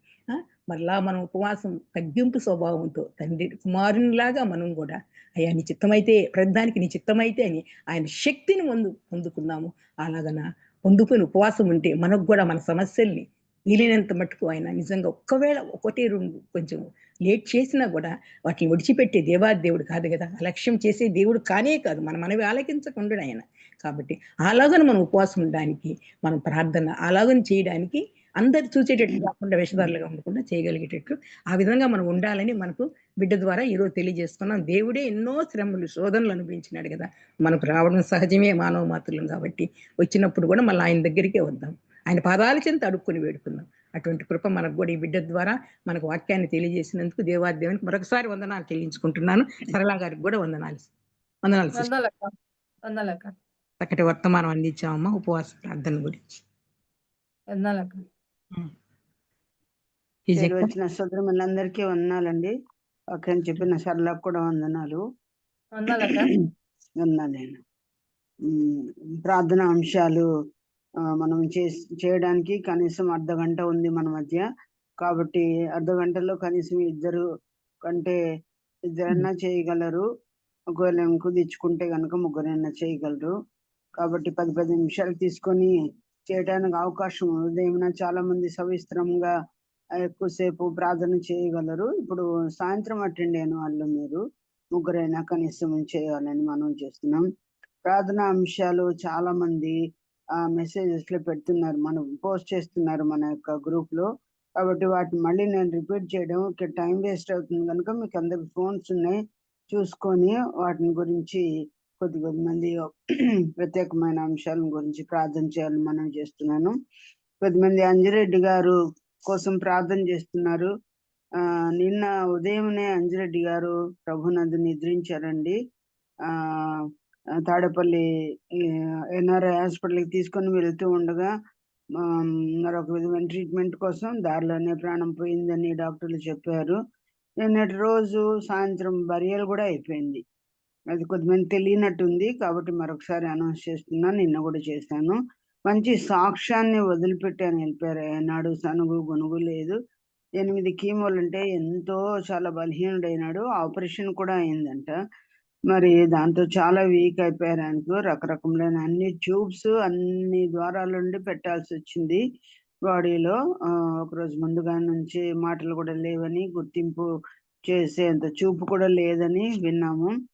మరలా మనం ఉపవాసం తగ్గింపు స్వభావంతో తండ్రి కుమారునిలాగా మనం కూడా అయ్యా నీ చిత్తమైతే ప్రతిదానికి నీ చిత్తమైతే అని ఆయన శక్తిని పొందుకున్నాము. అలాగన పొందుకుని ఉపవాసం ఉంటే మనకు కూడా మన సమస్యల్ని వీలైనంత మట్టుకు ఆయన నిజంగా ఒక్కవేళ ఒకటి రెండు కొంచెం లేట్ చేసినా కూడా వాటిని విడిచిపెట్టే దేవుడు కాదు కదా, అలక్ష్యం చేసే దేవుడు కానే కాదు, మనవి ఆలకించకుండా ఆయన. కాబట్టి అలాగని మనం ఉపవాసం ఉండడానికి, మనం ప్రార్థన అలాగని చేయడానికి అందరు చూసేటట్లు కాకుండా వేషధారులుగా ఉండకుండా చేయగలిగేటట్లు ఆ విధంగా మనం ఉండాలని మనకు బిడ్డ ద్వారా ఈరోజు తెలియజేస్తున్నాం. దేవుడే ఎన్నో శ్రమలు శోధనలు అనుభవించినాడు కదా, మనకు రావడం సహజమే మానవ మాత్రులం. కాబట్టి వచ్చినప్పుడు కూడా మళ్ళీ ఆయన దగ్గరికే వద్దాం, ఆయన పాదాల చెంత అడుక్కుని వేడుకుందాం. అటువంటి కృప మనకు కూడా ఈ బిడ్డ ద్వారా మనకు వాక్యాన్ని తెలియజేసినందుకు దేవాదేవునికి మరొకసారి వందనాలు చెల్లించుకుంటున్నాను. సరళ గారికి కూడా వందనాలు. చక్కటి వర్తమానం అందించామమ్మా ఉపవాస ప్రార్థన గురించి. వచ్చిన సోదరులందరికీ వందనాలండి. వాక్యం చెప్పిన సరళకు కూడా వందనాలు. వందనాలు. ప్రార్థన అంశాలు మనం చేయడానికి కనీసం అర్ధ గంట ఉంది మన మధ్య. కాబట్టి అర్ధ గంటలో కనీసం ఇద్దరన్నా చేయగలరు. ఒకవేళ కుదించుకుంటే కనుక ముగ్గురైనా చేయగలరు. కాబట్టి 10 నిమిషాలు తీసుకొని చేయడానికి అవకాశం. ఉదయం చాలా మంది సవిస్తరంగా ఎక్కువసేపు ప్రార్థన చేయగలరు. ఇప్పుడు సాయంత్రం అటెండ్ అయిన వాళ్ళు మీరు ముగ్గురైనా కనీసం చేయాలని మనం చేస్తున్నాం. ప్రార్థన అంశాలు చాలా మంది మెసేజెస్ లో పెడుతున్నారు, మనం పోస్ట్ చేస్తున్నారు మన యొక్క గ్రూప్ లో. కాబట్టి వాటిని మళ్ళీ నేను రిపీట్ చేయడం టైం వేస్ట్ అవుతుంది కనుక మీకు అందరికి ఫోన్స్ ఉన్నాయి, చూసుకొని వాటిని గురించి కొద్ది మంది ప్రత్యేకమైన అంశాల గురించి ప్రార్థన చేయాలని మనం చేస్తున్నాను. కొద్దిమంది అంజిరెడ్డి గారు కోసం ప్రార్థన చేస్తున్నారు. నిన్న ఉదయమే అంజిరెడ్డి గారు ప్రభునందు నిద్రించారండి. తాడేపల్లి ఎన్ఆర్ఐ హాస్పిటల్కి తీసుకొని వెళ్తూ ఉండగా మరొక విధమైన ట్రీట్మెంట్ కోసం దారిలోనే ప్రాణం పోయిందని డాక్టర్లు చెప్పారు. నిన్నటి రోజు సాయంత్రం బరియల్ కూడా అయిపోయింది. అది కొద్దిమంది తెలియనట్టుంది, కాబట్టి మరొకసారి అనౌన్స్ చేస్తున్నాను. నిన్న కూడా చేశాను. మంచి సాక్ష్యాన్ని వదిలిపెట్టాను, వెళ్ళిపోయారు. ఏనాడు సనుగు గొనుగు లేదు. 8 కీమోలు అంటే ఎంతో చాలా బలహీనుడైనాడు. ఆపరేషన్ కూడా అయిందంట. మరి దాంతో చాలా వీక్ అయిపోయారు. ఆయనకు రకరకములైన అన్ని ట్యూబ్స్ అన్ని ద్వారాల నుండి పెట్టాల్సి వచ్చింది బాడీలో. ఒకరోజు ముందుగా నుంచి మాటలు కూడా లేవని, గుర్తింపు చేసేంత చూపు కూడా లేదని విన్నాము.